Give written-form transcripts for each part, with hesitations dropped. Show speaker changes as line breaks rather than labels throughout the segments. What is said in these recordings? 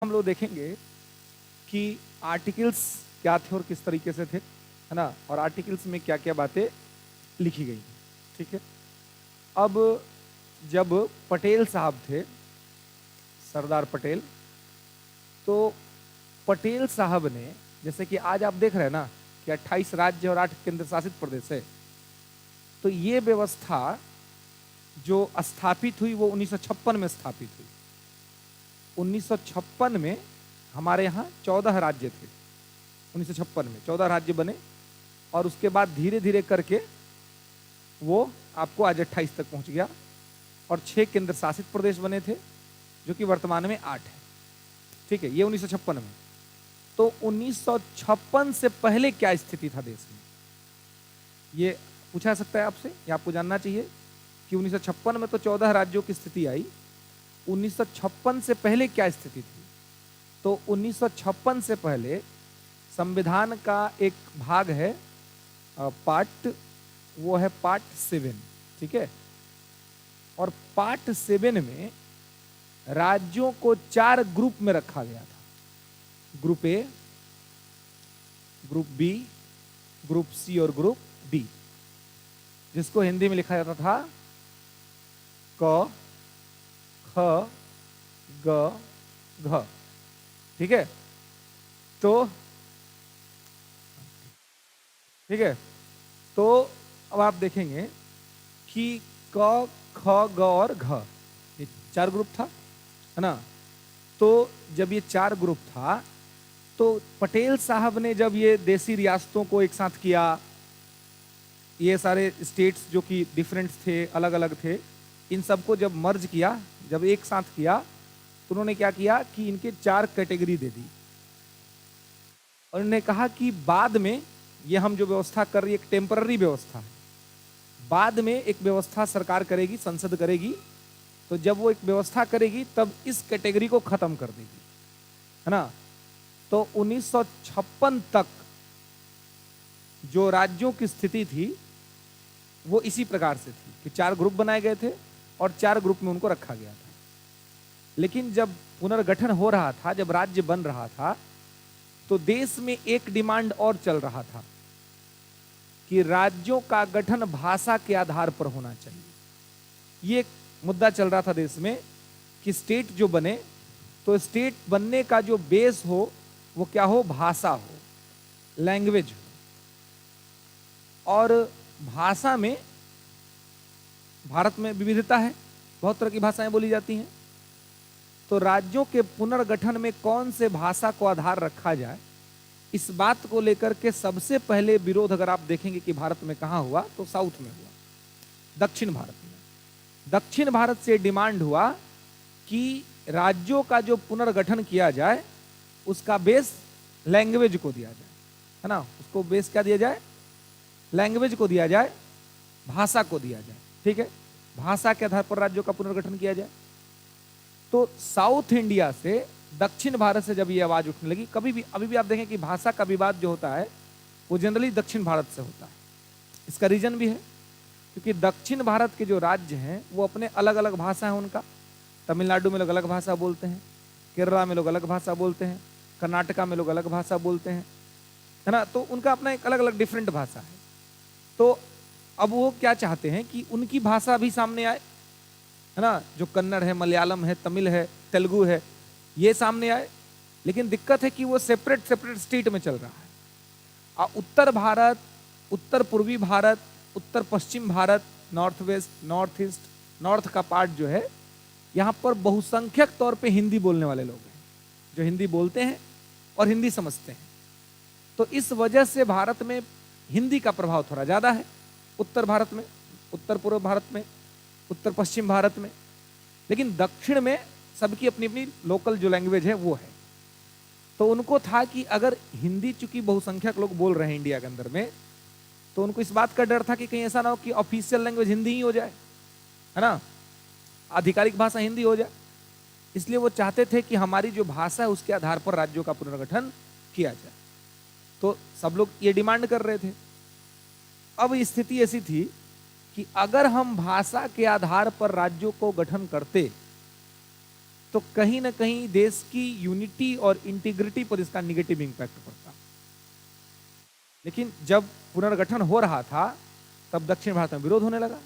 हम लोग देखेंगे कि आर्टिकल्स क्या थे और किस तरीके से थे, है ना, और आर्टिकल्स में क्या क्या बातें लिखी गई हैं। ठीक है। अब जब पटेल साहब थे, सरदार पटेल, तो पटेल साहब ने, जैसे कि आज आप देख रहे हैं ना कि 28 राज्य और 8 केंद्र शासित प्रदेश है, तो ये व्यवस्था जो स्थापित हुई वो 1956 में स्थापित हुई। 1956 में हमारे यहाँ 14 राज्य थे। 1956 में 14 राज्य बने और उसके बाद धीरे धीरे करके वो आपको आज 28 तक पहुंच गया और 6 केंद्र शासित प्रदेश बने थे, जो कि वर्तमान में 8 है। ठीक है, ये 1956 में। तो 1956 से पहले क्या स्थिति था देश में, ये पूछा सकता है आपसे, या आपको जानना चाहिए कि 1956 में तो 14 राज्यों की स्थिति आई, 1956 से पहले क्या स्थिति थी। तो 1956 से पहले संविधान का एक भाग है पार्ट, वो है पार्ट 7। ठीक है, और पार्ट 7 में राज्यों को 4 ग्रुप में रखा गया था। Group A, group B, group C और ग्रुप डी, जिसको हिंदी में लिखा जाता था क, ख, ग, घ। ठीक है, तो ठीक है, तो अब आप देखेंगे कि क, ख, ग और घ, ये 4 ग्रुप था, है ना। तो जब ये 4 ग्रुप था, तो पटेल साहब ने जब ये देसी रियासतों को एक साथ किया, ये सारे स्टेट्स जो कि डिफरेंट थे, अलग अलग थे, इन सबको जब मर्ज किया, जब एक साथ किया, तो उन्होंने क्या किया कि इनके 4 कैटेगरी दे दी और उन्होंने कहा कि बाद में ये हम जो व्यवस्था कर रही है एक टेम्पररी व्यवस्था है, बाद में एक व्यवस्था सरकार करेगी, संसद करेगी, तो जब वो एक व्यवस्था करेगी तब इस कैटेगरी को खत्म कर देगी, है ना। तो 1956 तक जो राज्यों की स्थिति थी वो इसी प्रकार से थी कि 4 ग्रुप बनाए गए थे और 4 ग्रुप में उनको रखा गया था। लेकिन जब पुनर्गठन हो रहा था, जब राज्य बन रहा था, तो देश में एक डिमांड और चल रहा था कि राज्यों का गठन भाषा के आधार पर होना चाहिए। ये एक मुद्दा चल रहा था देश में कि स्टेट जो बने, तो स्टेट बनने का जो बेस हो वो क्या हो, भाषा हो, लैंग्वेज हो। और भाषा में भारत में विविधता है, बहुत तरह की भाषाएं बोली जाती हैं। तो राज्यों के पुनर्गठन में कौन से भाषा को आधार रखा जाए, इस बात को लेकर के सबसे पहले विरोध अगर आप देखेंगे कि भारत में कहां हुआ, तो साउथ में हुआ, दक्षिण भारत में। दक्षिण भारत से डिमांड हुआ कि राज्यों का जो पुनर्गठन किया जाए उसका बेस लैंग्वेज को दिया जाए, है ना। उसको बेस क्या दिया जाए, लैंग्वेज को दिया जाए, भाषा को दिया जाए। ठीक है, भाषा के आधार पर राज्यों का पुनर्गठन किया जाए। तो साउथ इंडिया से, दक्षिण भारत से जब ये आवाज उठने लगी, कभी भी अभी भी आप देखें कि भाषा का विवाद जो होता है वो जनरली दक्षिण भारत से होता है। इसका रीजन भी है क्योंकि दक्षिण भारत के जो राज्य हैं वो अपने अलग अलग भाषा है उनका। तमिलनाडु में लोग अलग भाषा बोलते हैं, केरला में लोग अलग भाषा बोलते हैं, कर्नाटका में लोग अलग भाषा बोलते हैं, है ना। तो उनका अपना एक अलग अलग डिफरेंट भाषा है। तो अब वो क्या चाहते हैं कि उनकी भाषा भी सामने आए, है ना, जो कन्नड़ है, मलयालम है, तमिल है, तेलुगु है, ये सामने आए। लेकिन दिक्कत है कि वो सेपरेट सेपरेट स्टेट में चल रहा है। और उत्तर भारत, उत्तर पूर्वी भारत, उत्तर पश्चिम Bharat, north west, north east, north का पार्ट जो है, यहाँ पर बहुसंख्यक तौर पे हिंदी बोलने वाले लोग हैं, जो हिंदी बोलते हैं और हिंदी समझते हैं। तो इस वजह से भारत में हिंदी का प्रभाव थोड़ा ज्यादा है, उत्तर भारत में, उत्तर पूर्व भारत में, उत्तर पश्चिम भारत में। लेकिन दक्षिण में सबकी अपनी अपनी लोकल जो लैंग्वेज है वो है। तो उनको था कि अगर हिंदी, चूंकि बहुसंख्यक लोग बोल रहे हैं इंडिया के अंदर में, तो उनको इस बात का डर था कि कहीं ऐसा ना हो कि ऑफिशियल लैंग्वेज हिंदी ही हो जाए, है ना, आधिकारिक भाषा हिंदी हो जाए। इसलिए वो चाहते थे कि हमारी जो भाषा है उसके आधार पर राज्यों का पुनर्गठन किया जाए। तो सब लोग ये डिमांड कर रहे थे। अब स्थिति ऐसी थी कि अगर हम भाषा के आधार पर राज्यों को गठन करते तो कहीं ना कहीं देश की यूनिटी और इंटीग्रिटी पर इसका निगेटिव इंपैक्ट पड़ता। लेकिन जब पुनर्गठन हो रहा था तब दक्षिण भारत में विरोध होने लगा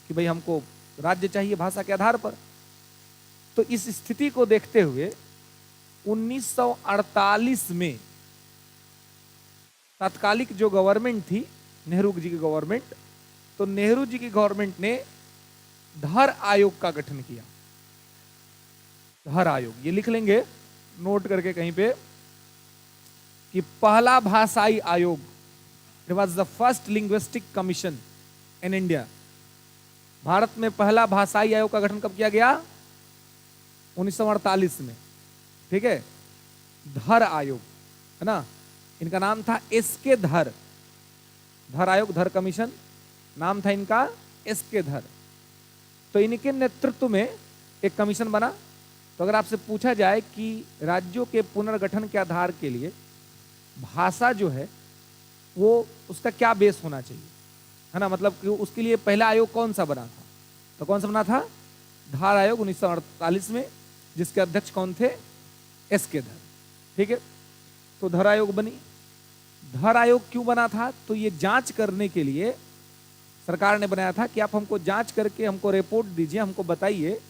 कि भाई हमको राज्य चाहिए भाषा के आधार पर। तो इस स्थिति को देखते हुए 1948 में तात्कालिक जो गवर्नमेंट थी, नेहरू जी की गवर्नमेंट, तो नेहरू जी की गवर्नमेंट ने धर आयोग का गठन किया। धर आयोग, ये लिख लेंगे नोट करके कहीं पे कि पहला भाषाई आयोग, it was the first linguistic commission in India. Bharat में पहला भाषाई आयोग का गठन कब किया गया? 1948 में। ठीक है, धर आयोग है ना, इनका नाम था एसके धर। धर आयोग, धर कमीशन नाम था इनका, एसके धर। तो इनके नेतृत्व में एक कमीशन बना। तो अगर आपसे पूछा जाए कि राज्यों के पुनर्गठन के आधार के लिए भाषा जो है वो उसका क्या बेस होना चाहिए, है ना, मतलब कि उसके लिए पहला आयोग कौन सा बना था, तो कौन सा बना था? धर आयोग 1948 में, जिसके अध्यक्ष कौन थे? एसके धर। ठीक है, तो धर आयोग बनी। धर आयोग क्यों बना था? तो ये जांच करने के लिए सरकार ने बनाया था कि आप हमको जांच करके हमको रिपोर्ट दीजिए, हमको बताइए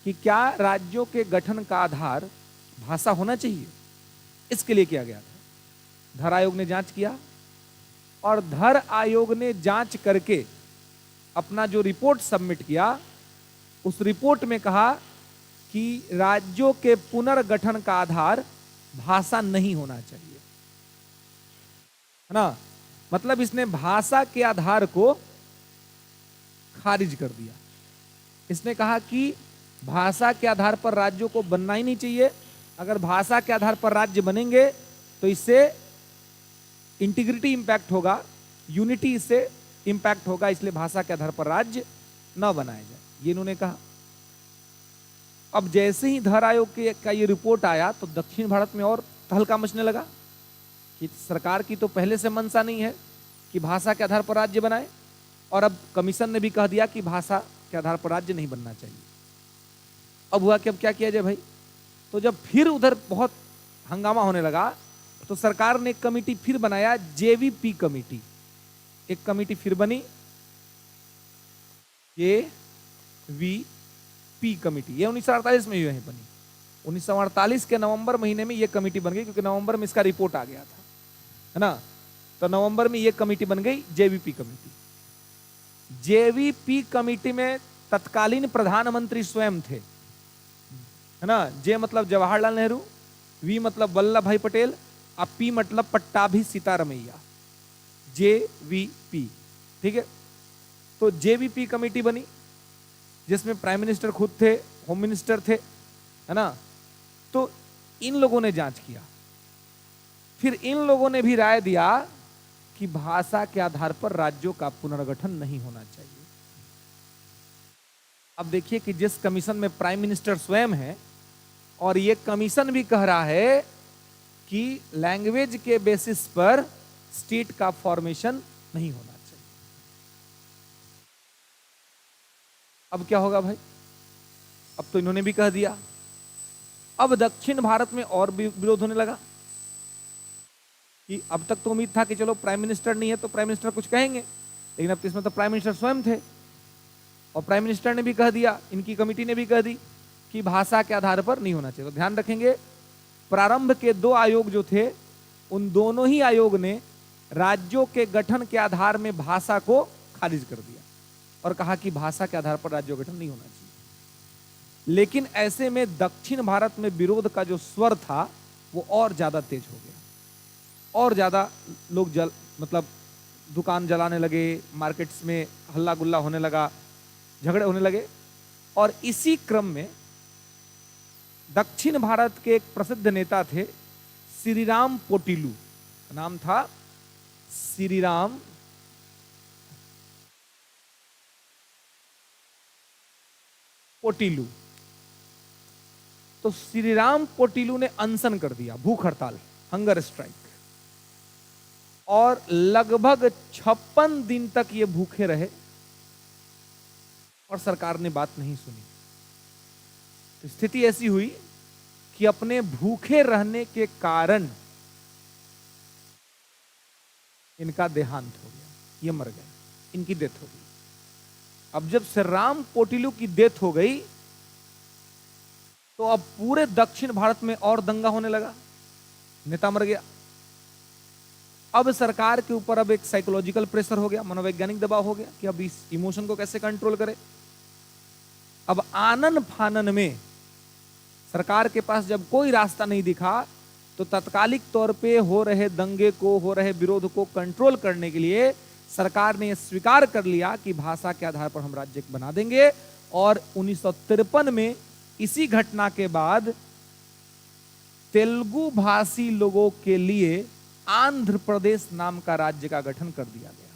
कि क्या राज्यों के गठन का आधार भाषा होना चाहिए। इसके लिए किया गया था। धर आयोग ने जांच किया और धर आयोग ने जांच करके अपना जो रिपोर्ट सबमिट किया, उस रिपोर्ट में कहा कि राज्यों के पुनर्गठन का आधार भाषा नहीं होना चाहिए, है ना। मतलब इसने भाषा के आधार को खारिज कर दिया। इसने कहा कि भाषा के आधार पर राज्यों को बनना ही नहीं चाहिए। अगर भाषा के आधार पर राज्य बनेंगे तो इससे इंटीग्रिटी इंपैक्ट होगा, यूनिटी इससे इंपैक्ट होगा, इसलिए भाषा के आधार पर राज्य न बनाया जाए, ये इन्होंने कहा। अब जैसे ही धर आयोग का ये रिपोर्ट आया तो दक्षिण भारत में और तहलका मचने लगा कि सरकार की तो पहले से मंशा नहीं है कि भाषा के आधार पर राज्य बनाए, और अब कमीशन ने भी कह दिया कि भाषा के आधार पर राज्य नहीं बनना चाहिए। अब हुआ कि अब क्या किया जाए भाई? तो जब फिर उधर बहुत हंगामा होने लगा तो सरकार ने एक कमेटी फिर बनाया, जेवीपी कमेटी। एक कमेटी फिर बनी, जेवीपी कमेटी। ये 1948 में ही बनी। 1948 के नवंबर महीने में ये कमेटी बन गई, क्योंकि नवंबर में इसका रिपोर्ट आ गया था, है ना। तो नवंबर में ये कमेटी बन गई, जेवीपी कमेटी। जेवीपी कमेटी में तत्कालीन प्रधानमंत्री स्वयं थे, है ना। जे मतलब जवाहरलाल नेहरू, वी मतलब वल्लभ भाई पटेल, और पी मतलब पट्टाभी सीतारमैया। जेवीपी, ठीक है। तो जेवीपी कमेटी बनी जिसमें प्राइम मिनिस्टर खुद थे, होम मिनिस्टर थे, है ना। तो इन लोगों ने जांच किया। फिर इन लोगों ने भी राय दिया कि भाषा के आधार पर राज्यों का पुनर्गठन नहीं होना चाहिए। अब देखिए कि जिस कमीशन में प्राइम मिनिस्टर स्वयं है और ये कमीशन भी कह रहा है कि लैंग्वेज के बेसिस पर स्टेट का फॉर्मेशन नहीं होना चाहिए। अब क्या होगा भाई? अब तो इन्होंने भी कह दिया। अब दक्षिण भारत में और भी विरोध होने लगा कि अब तक तो उम्मीद था कि चलो प्राइम मिनिस्टर नहीं है तो प्राइम मिनिस्टर कुछ कहेंगे, लेकिन अब इसमें तो प्राइम मिनिस्टर स्वयं थे और प्राइम मिनिस्टर ने भी कह दिया, इनकी कमेटी ने भी कह दी कि भाषा के आधार पर नहीं होना चाहिए। तो ध्यान रखेंगे, प्रारंभ के दो आयोग जो थे उन दोनों ही आयोग ने राज्यों के गठन के आधार में भाषा को खारिज कर दिया और कहा कि भाषा के आधार पर राज्यों गठन नहीं होना चाहिए। लेकिन ऐसे में दक्षिण भारत में विरोध का जो स्वर था वो और ज्यादा तेज हो गया, और ज्यादा लोग मतलब दुकान जलाने लगे, मार्केट्स में हल्ला गुल्ला होने लगा, झगड़े होने लगे। और इसी क्रम में दक्षिण भारत के एक प्रसिद्ध नेता थे श्रीराम पोटिलू, नाम था श्रीराम पोटिलू। तो श्रीराम पोटिलू ने अनशन कर दिया, भूख हड़ताल, हंगर स्ट्राइक, और लगभग 56 दिन तक ये भूखे रहे और सरकार ने बात नहीं सुनी। तो स्थिति ऐसी हुई कि अपने भूखे रहने के कारण इनका देहांत हो गया, ये मर गए, इनकी डेथ हो गई। अब जब श्री राम पोटिलू की डेथ हो गई तो अब पूरे दक्षिण भारत में और दंगा होने लगा, नेता मर गया। अब सरकार के ऊपर अब एक साइकोलॉजिकल प्रेशर हो गया, मनोवैज्ञानिक दबाव हो गया कि अब इस इमोशन को कैसे कंट्रोल करे। अब आनन फानन में सरकार के पास जब कोई रास्ता नहीं दिखा तो तत्कालिक तौर पे हो रहे दंगे को, हो रहे विरोध को कंट्रोल करने के लिए सरकार ने स्वीकार कर लिया कि भाषा के आधार पर हम राज्य बना देंगे। और 1953 में इसी घटना के बाद तेलुगु भाषी लोगों के लिए आंध्र प्रदेश नाम का राज्य का गठन कर दिया गया।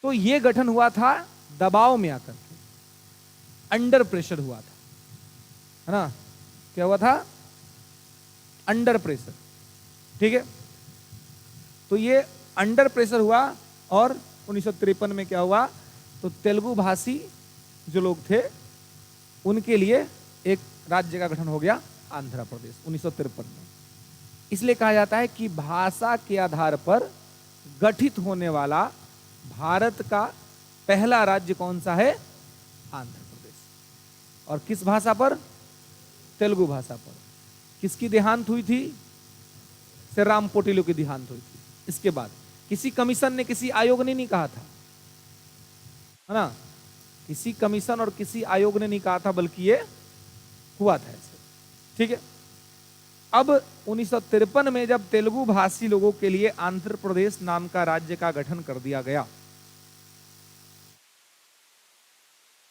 तो यह गठन हुआ था दबाव में आकर के, अंडर प्रेशर हुआ था, है ना। क्या हुआ था? अंडर प्रेशर, ठीक है। तो ये अंडर प्रेशर हुआ और 1953 में क्या हुआ, तो तेलुगु भाषी जो लोग थे उनके लिए एक राज्य का गठन हो गया, आंध्र प्रदेश, 1953 में। इसलिए कहा जाता है कि भाषा के आधार पर गठित होने वाला भारत का पहला राज्य कौन सा है? आंध्र प्रदेश। और किस भाषा पर? तेलुगु भाषा पर। किसकी देहांत हुई थी? श्री राम पोटिलू की देहांत हुई थी। इसके बाद किसी कमीशन ने, किसी आयोग ने नहीं कहा था, है ना, किसी कमीशन और किसी आयोग ने नहीं कहा था, बल्कि ये हुआ था ऐसे, ठीक है। अब 1953 में जब तेलुगु भाषी लोगों के लिए आंध्र प्रदेश नाम का राज्य का गठन कर दिया गया,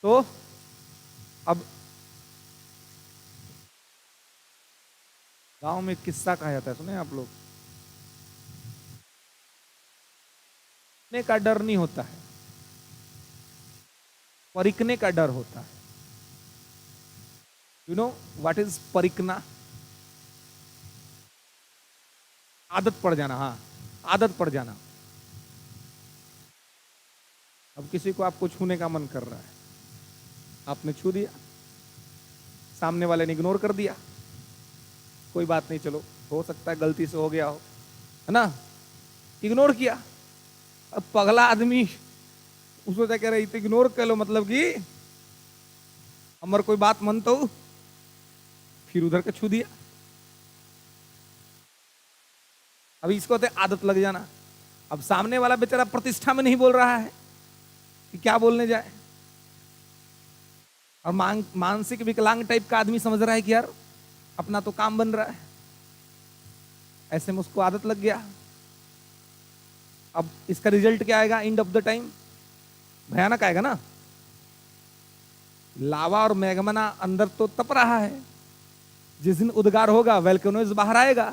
तो अब गांव में एक किस्सा कहा जाता है, सुने आप लोग? ने का डर नहीं होता है, परिकने का डर होता है। यू नो व्हाट इज परिकना? आदत पड़ जाना, हाँ, आदत पड़ जाना। अब किसी को आपको छूने का मन कर रहा है, आपने छू दिया, सामने वाले ने इग्नोर कर दिया, कोई बात नहीं, चलो हो सकता है गलती से हो गया हो, है ना, इग्नोर किया। अब पगला आदमी उसको क्या कह रही थी, इग्नोर कर लो, मतलब कि हमार कोई बात मानता हूं, फिर उधर के छू दिया। अभी इसको तो आदत लग जाना। अब सामने वाला बेचारा प्रतिष्ठा में नहीं बोल रहा है कि क्या बोलने जाए, और मानसिक विकलांग टाइप का आदमी समझ रहा है कि यार अपना तो काम बन रहा है, ऐसे में उसको आदत लग गया। अब इसका रिजल्ट क्या आएगा? एंड ऑफ द टाइम भयानक आएगा ना। लावा और मैग्मा अंदर तो तप रहा है, जिस दिन उद्गार होगा वोल्केनोज बाहर आएगा,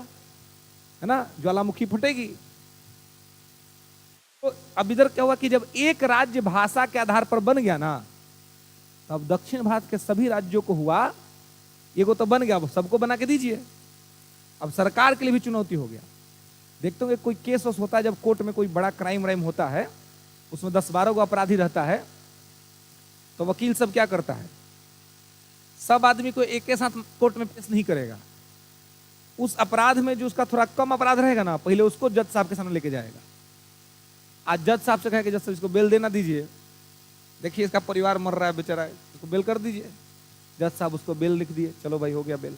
है ना, ज्वालामुखी फटेगी। तो अब इधर क्या हुआ कि जब एक राज्य भाषा के आधार पर बन गया ना, तब दक्षिण भारत के सभी राज्यों को हुआ, ये को तो बन गया, सबको बना के दीजिए। अब सरकार के लिए भी चुनौती हो गया। देखते होंगे कोई केस होता है, जब कोर्ट में कोई बड़ा क्राइम व्राइम होता है, उसमें 10-12 को अपराधी रहता है, तो वकील सब क्या करता है, सब आदमी को एक के साथ कोर्ट में पेश नहीं करेगा। उस अपराध में जो उसका थोड़ा कम अपराध रहेगा ना, पहले उसको जज साहब के सामने लेके जाएगा। आज जज साहब से कहेगा, जज साहब इसको बेल देना दीजिए, देखिए इसका परिवार मर रहा है बेचारा, इसको बेल कर दीजिए। जज साहब उसको बेल लिख दिए, चलो भाई हो गया बेल।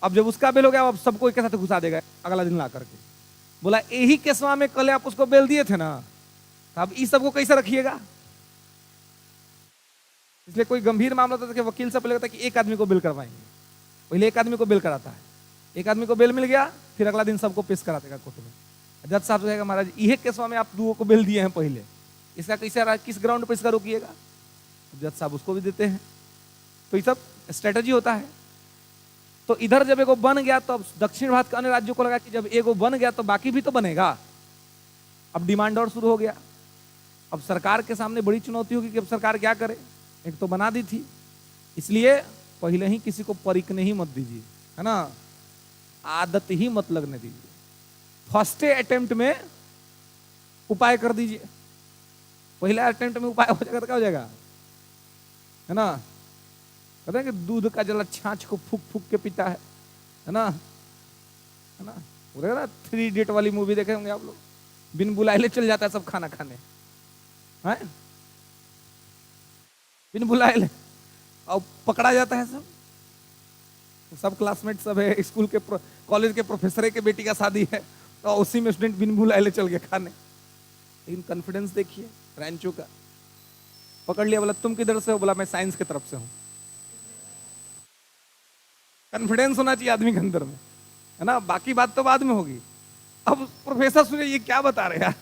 अब जब उसका बेल हो गया, अब सबको एक साथ घुसा देगा अगला दिन ला करके, बोला यही केसवा में कल आप उसको बेल दिए थे ना, तो अब इस सबको कैसे रखिएगा। इसलिए कोई गंभीर मामला होता है कि वकील से पहले कहता है कि एक आदमी को बेल करवाएंगे, पहले एक आदमी को बेल कराता है, एक आदमी को बेल मिल गया, फिर अगला दिन सबको पेश करा देगा कोर्ट में। जज साहब कहेगा महाराज यही केसवा में आप दुओं को बेल दिए हैं पहले, इसका कैसे, किस ग्राउंड पर इसका रोकिएगा। जज साहब उसको भी देते हैं। तो ये सब स्ट्रेटजी होता है। तो इधर जब एगो बन गया, तो अब दक्षिण भारत के अन्य राज्यों को लगा कि जब एगो बन गया तो बाकी भी तो बनेगा। अब डिमांड और शुरू हो गया। अब सरकार के सामने बड़ी चुनौती होगी कि अब सरकार क्या करे, एक तो बना दी थी, इसलिए पहले ही किसी को परिकने ही मत दीजिए, है ना, आदत ही मत लगने दीजिए। फर्स्ट अटेम्प्ट में उपाय कर दीजिए, पहले अटेम्प्ट में उपाय हो जाएगा तो क्या हो जाएगा, है ना, कहते हैं कि दूध का जला छाछ को फूक फूक के पीता है ना, है ना। वो देखा ना 3 इडियट वाली मूवी देखे होंगे आप लोग, बिन बुलाए ले चल जाता है सब खाना खाने, हैं, बिन बुलाए ले, और पकड़ा जाता है सब क्लासमेट सब है, स्कूल के कॉलेज के प्रोफेसर के बेटी का शादी है, तो उसी में स्टूडेंट बिन बुलाए ले चल गया खाने। लेकिन कॉन्फिडेंस देखिए रैंचो का, पकड़ लिया, बोला तुम किधर से हो, बोला मैं साइंस की तरफ से हूं। कॉन्फिडेंस होना चाहिए आदमी के अंदर में, है ना, बाकी बात तो बाद में होगी। अब प्रोफेसर सुने ये क्या बता रहे यार,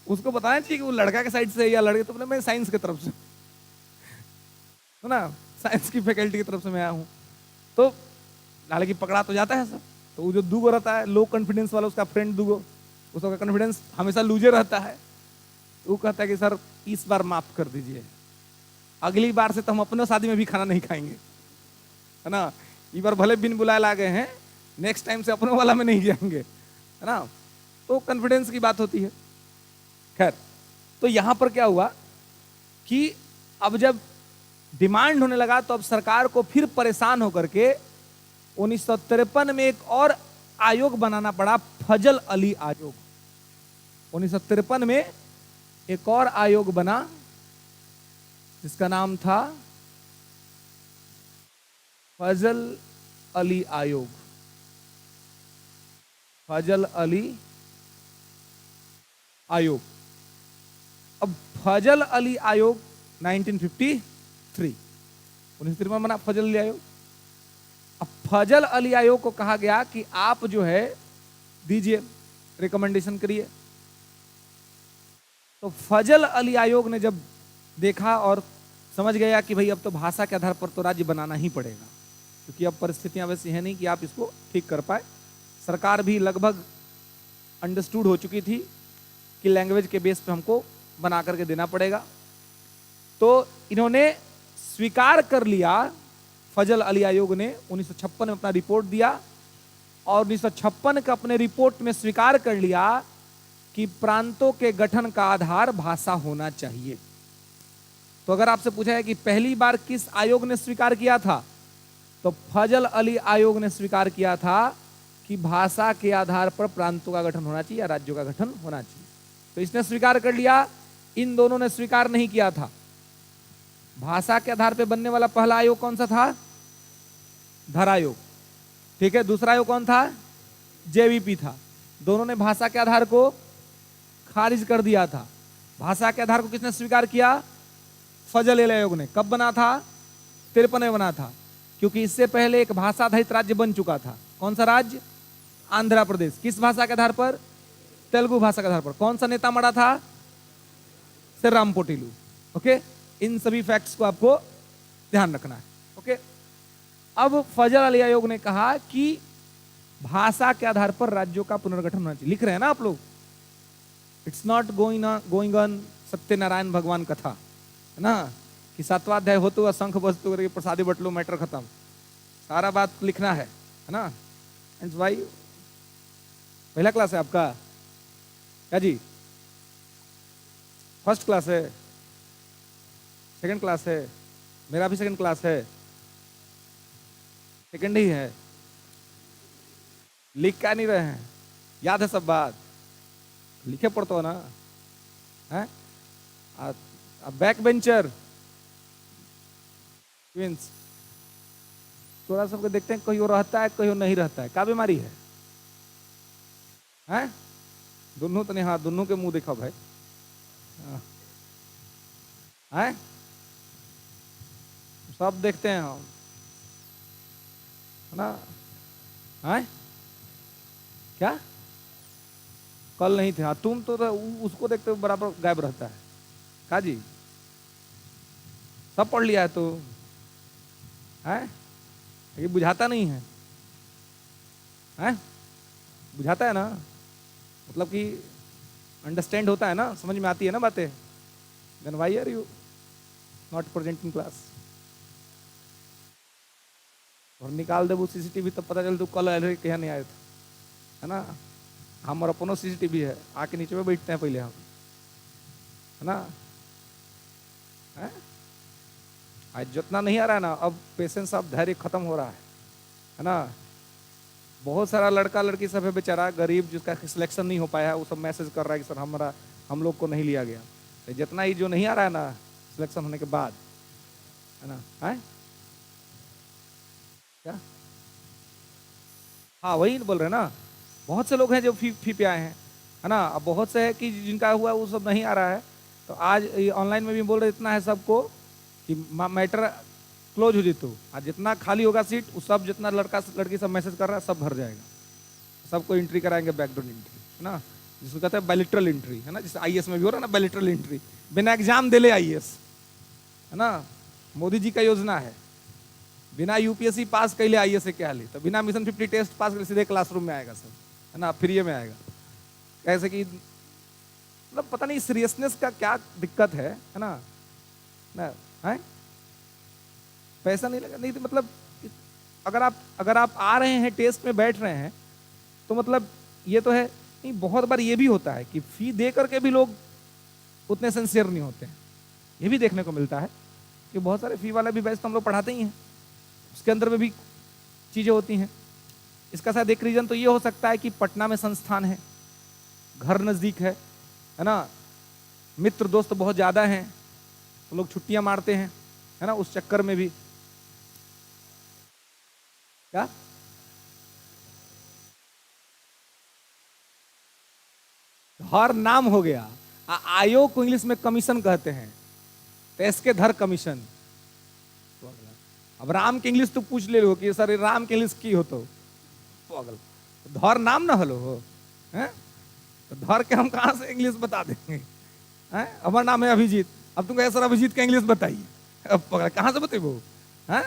उसको बताना चाहिए कि वो लड़का के साइड से है या लड़के, तो बोले मैं साइंस की तरफ से, है ना, साइंस की फैकल्टी की तरफ से मैं आया हूं। तो हालांकि पकड़ा तो जाता है सब। तो वो जो दूगो रहता है लो कॉन्फिडेंस वाला, उसका फ्रेंड दूगो, उसका कॉन्फिडेंस हमेशा लूजे रहता है, तो वो कहता है कि सर इस बार माफ कर दीजिए, अगली बार से तो हम अपने शादी में भी खाना नहीं खाएंगे, है ना, इस बार भले बिन बुलाए ला गए हैं, नेक्स्ट टाइम से अपनों वाला में नहीं जाएंगे, है ना। तो कॉन्फिडेंस की बात होती है। खैर, तो यहां पर क्या हुआ कि अब जब डिमांड होने लगा, तो अब सरकार को फिर परेशान होकर के 1953 में एक और आयोग बनाना पड़ा, फजल अली आयोग। 1953 में एक और आयोग बना जिसका नाम था फजल अली आयोग। फजल अली आयोग। अब फजल अली आयोग 1953 1953 बना फजल अली आयोग। अब फजल अली आयोग को कहा गया कि आप जो है दीजिए, रिकमेंडेशन करिए। तो फजल अली आयोग ने जब देखा और समझ गया कि भाई अब तो भाषा के आधार पर तो राज्य बनाना ही पड़ेगा, क्योंकि अब परिस्थितियां वैसी हैं नहीं कि आप इसको ठीक कर पाए। सरकार भी लगभग अंडरस्टूड हो चुकी थी कि लैंग्वेज के बेस पे हमको बना करके देना पड़ेगा। तो इन्होंने स्वीकार कर लिया, फजल अली आयोग ने 1956 में अपना रिपोर्ट दिया, और 1956 के अपने रिपोर्ट में स्वीकार कर लिया कि प्रांतों के गठन का आधार भाषा होना चाहिए। तो अगर आपसे पूछा है कि पहली बार किस आयोग ने स्वीकार किया था, तो फजल अली आयोग ने स्वीकार किया था कि भाषा के आधार पर प्रांतों का गठन होना चाहिए या राज्यों का गठन होना चाहिए। तो इसने स्वीकार कर लिया, इन दोनों ने स्वीकार नहीं किया था। भाषा के आधार पर बनने वाला पहला आयोग कौन सा था? धर आयोग, ठीक है। दूसरा आयोग कौन था? जेवीपी था। दोनों ने भाषा के आधार को खारिज कर दिया था। भाषा के आधार को किसने स्वीकार किया? फजल अली आयोग ने। कब बना था? 53 में बना था, क्योंकि इससे पहले एक भाषा आधारित राज्य बन चुका था। कौन सा राज्य? आंध्र प्रदेश। किस भाषा के आधार पर? तेलुगु भाषा के आधार पर। कौन सा नेता मरा था? श्रीराम पोटिलू। ओके, इन सभी फैक्ट्स को आपको ध्यान रखना है। ओके, अब फजल अली आयोग ने कहा कि भाषा के आधार पर राज्यों का पुनर्गठन होना चाहिए। लिख रहे हैं ना आप लोग? It's not going on Satyanarayan भगवान कथा, है ना, कि 7वां अध्याय होते हुआ शंख बजते करके प्रसादी बट लो, मैटर खत्म। सारा बात लिखना है ना। एंड भाई पहला क्लास है आपका क्या जी? फर्स्ट क्लास है? सेकंड क्लास है? मेरा भी सेकंड क्लास है, सेकंड ही है। लिख क्या नहीं रहे हैं? याद है सब बात? लिखे पढ़ते हो ना? है बैक बेंचर ट्विंस, थोड़ा सबको देखते हैं, कहीं रहता है कहीं नहीं रहता है। क्या बीमारी है? हैं? दोनों तो नहीं, हाँ दोनों के मुंह देखो भाई। हैं? सब देखते हैं हम, है ना। हैं? क्या कल नहीं थे? हाँ तुम तो उसको देखते हुए बराबर गायब रहता है। का जी सब पढ़ लिया है तो है, ये बुझाता नहीं है, हैं? बुझाता है ना, मतलब कि अंडरस्टैंड होता है ना, समझ में आती है ना बातें। Then why are you not present in class? और निकाल दे वो सीसीटीवी, तब पता चल तू कल आए क्या नहीं आए थे, है ना। हमारा अपनो सीसीटीवी है, आके नीचे में बैठते हैं पहले हम, है ना। है? आज जितना नहीं आ रहा है ना, अब पेशेंस, अब धैर्य खत्म हो रहा है ना। बहुत सारा लड़का लड़की सब है बेचारा गरीब, जिसका सिलेक्शन नहीं हो पाया है, वो सब मैसेज कर रहा है कि सर हम लोग को नहीं लिया गया। तो जितना ही जो नहीं आ रहा है ना सिलेक्शन होने के बाद, है ना, है क्या, हाँ वही बोल रहे हैं ना। बहुत से लोग हैं जो फी पे आए हैं, है ना। अब बहुत से है कि जिनका हुआ वो सब नहीं आ रहा है। तो आज ऑनलाइन में भी बोल रहे इतना है सबको कि मैटर क्लोज हो जीतू, आज जितना खाली होगा सीट वो सब, जितना लड़का लड़की सब मैसेज कर रहा है सब भर जाएगा। सबको एंट्री कराएंगे, बैकडोर एंट्री, है ना, जिसको कहते हैं बायलैटरल एंट्री, है ना, जैसे आईएएस में भी हो रहा है ना बायलैटरल एंट्री, बिना एग्जाम दे ले आईएएस, है ना। मोदी जी का योजना है, बिना यूपीएससी पास कैले आईएएस के हाली, तो बिना मिशन 50 टेस्ट पास कर सीधे क्लासरूम में आएगा सब, है ना, फ्री में आएगा। कैसे कि मतलब पता नहीं सीरियसनेस का क्या दिक्कत है ना, है पैसा नहीं लगा, नहीं तो मतलब अगर आप आ रहे हैं टेस्ट में बैठ रहे हैं तो मतलब ये तो है नहीं। बहुत बार ये भी होता है कि फी दे करके भी लोग उतने सिंसियर नहीं होते हैं, ये भी देखने को मिलता है कि बहुत सारे फी वाला भी बैच तो हम लोग पढ़ाते ही हैं, उसके अंदर में भी चीजें होती हैं। इसका शायद एक रीजन तो ये हो सकता है कि पटना में संस्थान है, घर नजदीक है ना, मित्र दोस्त बहुत ज्यादा हैं, तो लोग छुट्टियां मारते हैं, है ना, उस चक्कर में भी क्या हर नाम हो गया। आयोग को इंग्लिश में कमीशन कहते हैं, तो इसके धर कमीशन। अब राम के इंग्लिश तो पूछ ले लो कि सर राम के इंग्लिश की हो, तो अगल धर नाम ना हलो हो, हैं, तो धर के हम कहां से इंग्लिश बता देंगे, हैं। हमारा नाम है अभिजीत, अब तुम कहे सर अभिजीत का इंग्लिश बताइए, अब कहां से बताइए वो, हैं,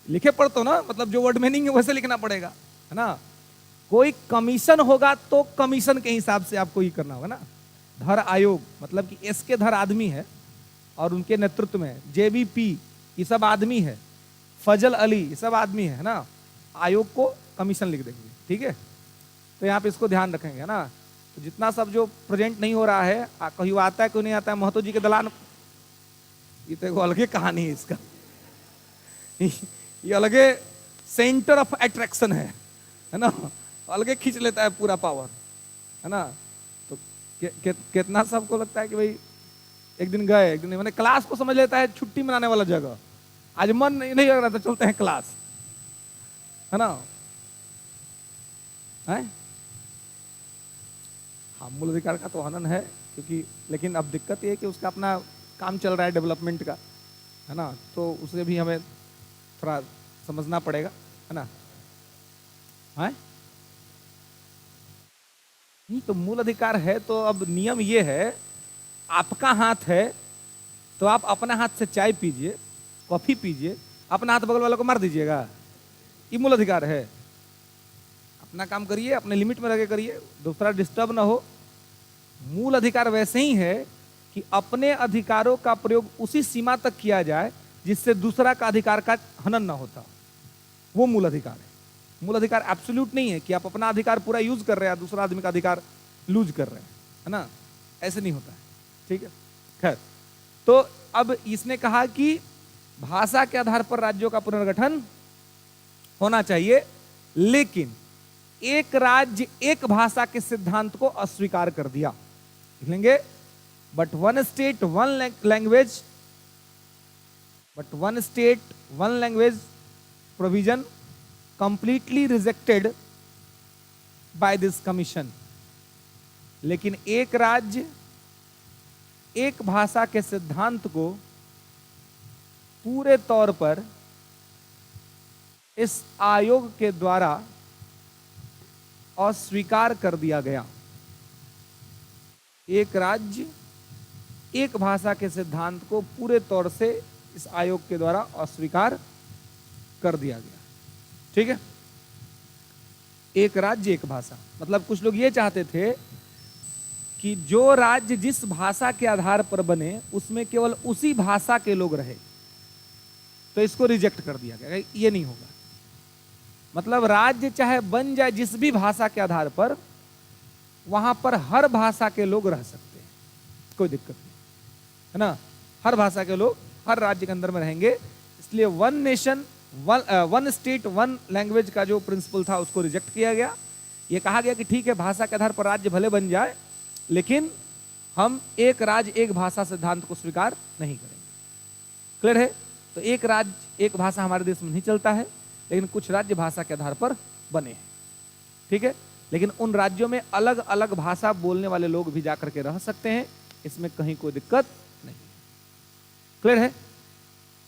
लिखे पढ़ तो ना, मतलब जो वर्ड मीनिंग है वैसे लिखना पड़ेगा, है ना। कोई कमीशन होगा तो कमीशन के हिसाब से आपको ये करना होगा ना। धर आयोग मतलब कि एस के धर आदमी है और उनके नेतृत्व में जेबीपी ये सब आदमी है, फजल अली ये सब आदमी है ना। आयोग को कमीशन लिख देंगे, ठीक है। तो यहाँ पे इसको ध्यान रखेंगे, है ना। तो जितना सब जो प्रेजेंट नहीं हो रहा है, कहीं आता है कोई नहीं आता है, महतो जी के दलान, ये तो अलगे कहानी है इसका, ये अलगे सेंटर ऑफ अट्रैक्शन है ना, अलगे खींच लेता है पूरा पावर, है ना। तो कितना सबको लगता है कि भाई एक दिन गए, एक दिन मैंने क्लास को समझ लेता है छुट्टी मनाने वाला जगह, आज मन नहीं लग रहा था चलते हैं क्लास, है ना, है। हाँ मूल अधिकार का तो हनन है, क्योंकि लेकिन अब दिक्कत ये है कि उसका अपना काम चल रहा है डेवलपमेंट का, है ना, तो उसे भी हमें थोड़ा समझना पड़ेगा, है ना, है नहीं। तो मूल अधिकार है तो अब नियम ये है, आपका हाथ है तो आप अपना हाथ से चाय पीजिए, कॉफी पीजिए, अपना हाथ बगल वालों को मार दीजिएगा, ये मूल अधिकार है। अपना काम करिए, अपने लिमिट में रह के करिए, दूसरा डिस्टर्ब ना हो। मूल अधिकार वैसे ही है कि अपने अधिकारों का प्रयोग उसी सीमा तक किया जाए जिससे दूसरा का अधिकार का हनन ना होता, वो मूल अधिकार है। मूल अधिकार एब्सोल्यूट नहीं है कि आप अपना अधिकार पूरा यूज कर रहे हैं, दूसरा आदमी का अधिकार लूज कर रहे हैं, है ना, ऐसे नहीं होता है, ठीक है। खैर, तो अब इसने कहा कि भाषा के आधार पर राज्यों का पुनर्गठन होना चाहिए, लेकिन एक राज्य एक भाषा के सिद्धांत को अस्वीकार कर दिया। लिख लेंगे, but one state one language provision completely rejected by this commission। लेकिन एक राज्य एक भाषा के सिद्धांत को पूरे तौर पर इस आयोग के द्वारा अस्वीकार कर दिया गया। एक राज्य एक भाषा के सिद्धांत को पूरे तौर से इस आयोग के द्वारा अस्वीकार कर दिया गया, ठीक है। एक राज्य एक भाषा मतलब कुछ लोग ये चाहते थे कि जो राज्य जिस भाषा के आधार पर बने उसमें केवल उसी भाषा के लोग रहे, तो इसको रिजेक्ट कर दिया गया, ये नहीं होगा। मतलब राज्य चाहे बन जाए जिस भी भाषा के आधार पर, वहां पर हर भाषा के लोग रह सकते हैं, कोई दिक्कत नहीं, है ना, हर भाषा के लोग हर राज्य के अंदर में रहेंगे। इसलिए one nation one state one language का जो प्रिंसिपल था उसको रिजेक्ट किया गया। ये कहा गया कि ठीक है, भाषा के आधार पर राज्य भले बन जाए, लेकिन हम एक राज्य एक भाषा सिद्धांत को स्वीकार नहीं करेंगे। क्लियर है? तो एक राज्य एक भाषा हमारे देश में नहीं चलता है, लेकिन कुछ राज्य भाषा के आधार पर बने हैं। ठीक है, लेकिन उन राज्यों में अलग अलग भाषा बोलने वाले लोग भी जाकर के रह सकते हैं, इसमें कहीं कोई दिक्कत नहीं। क्लियर है?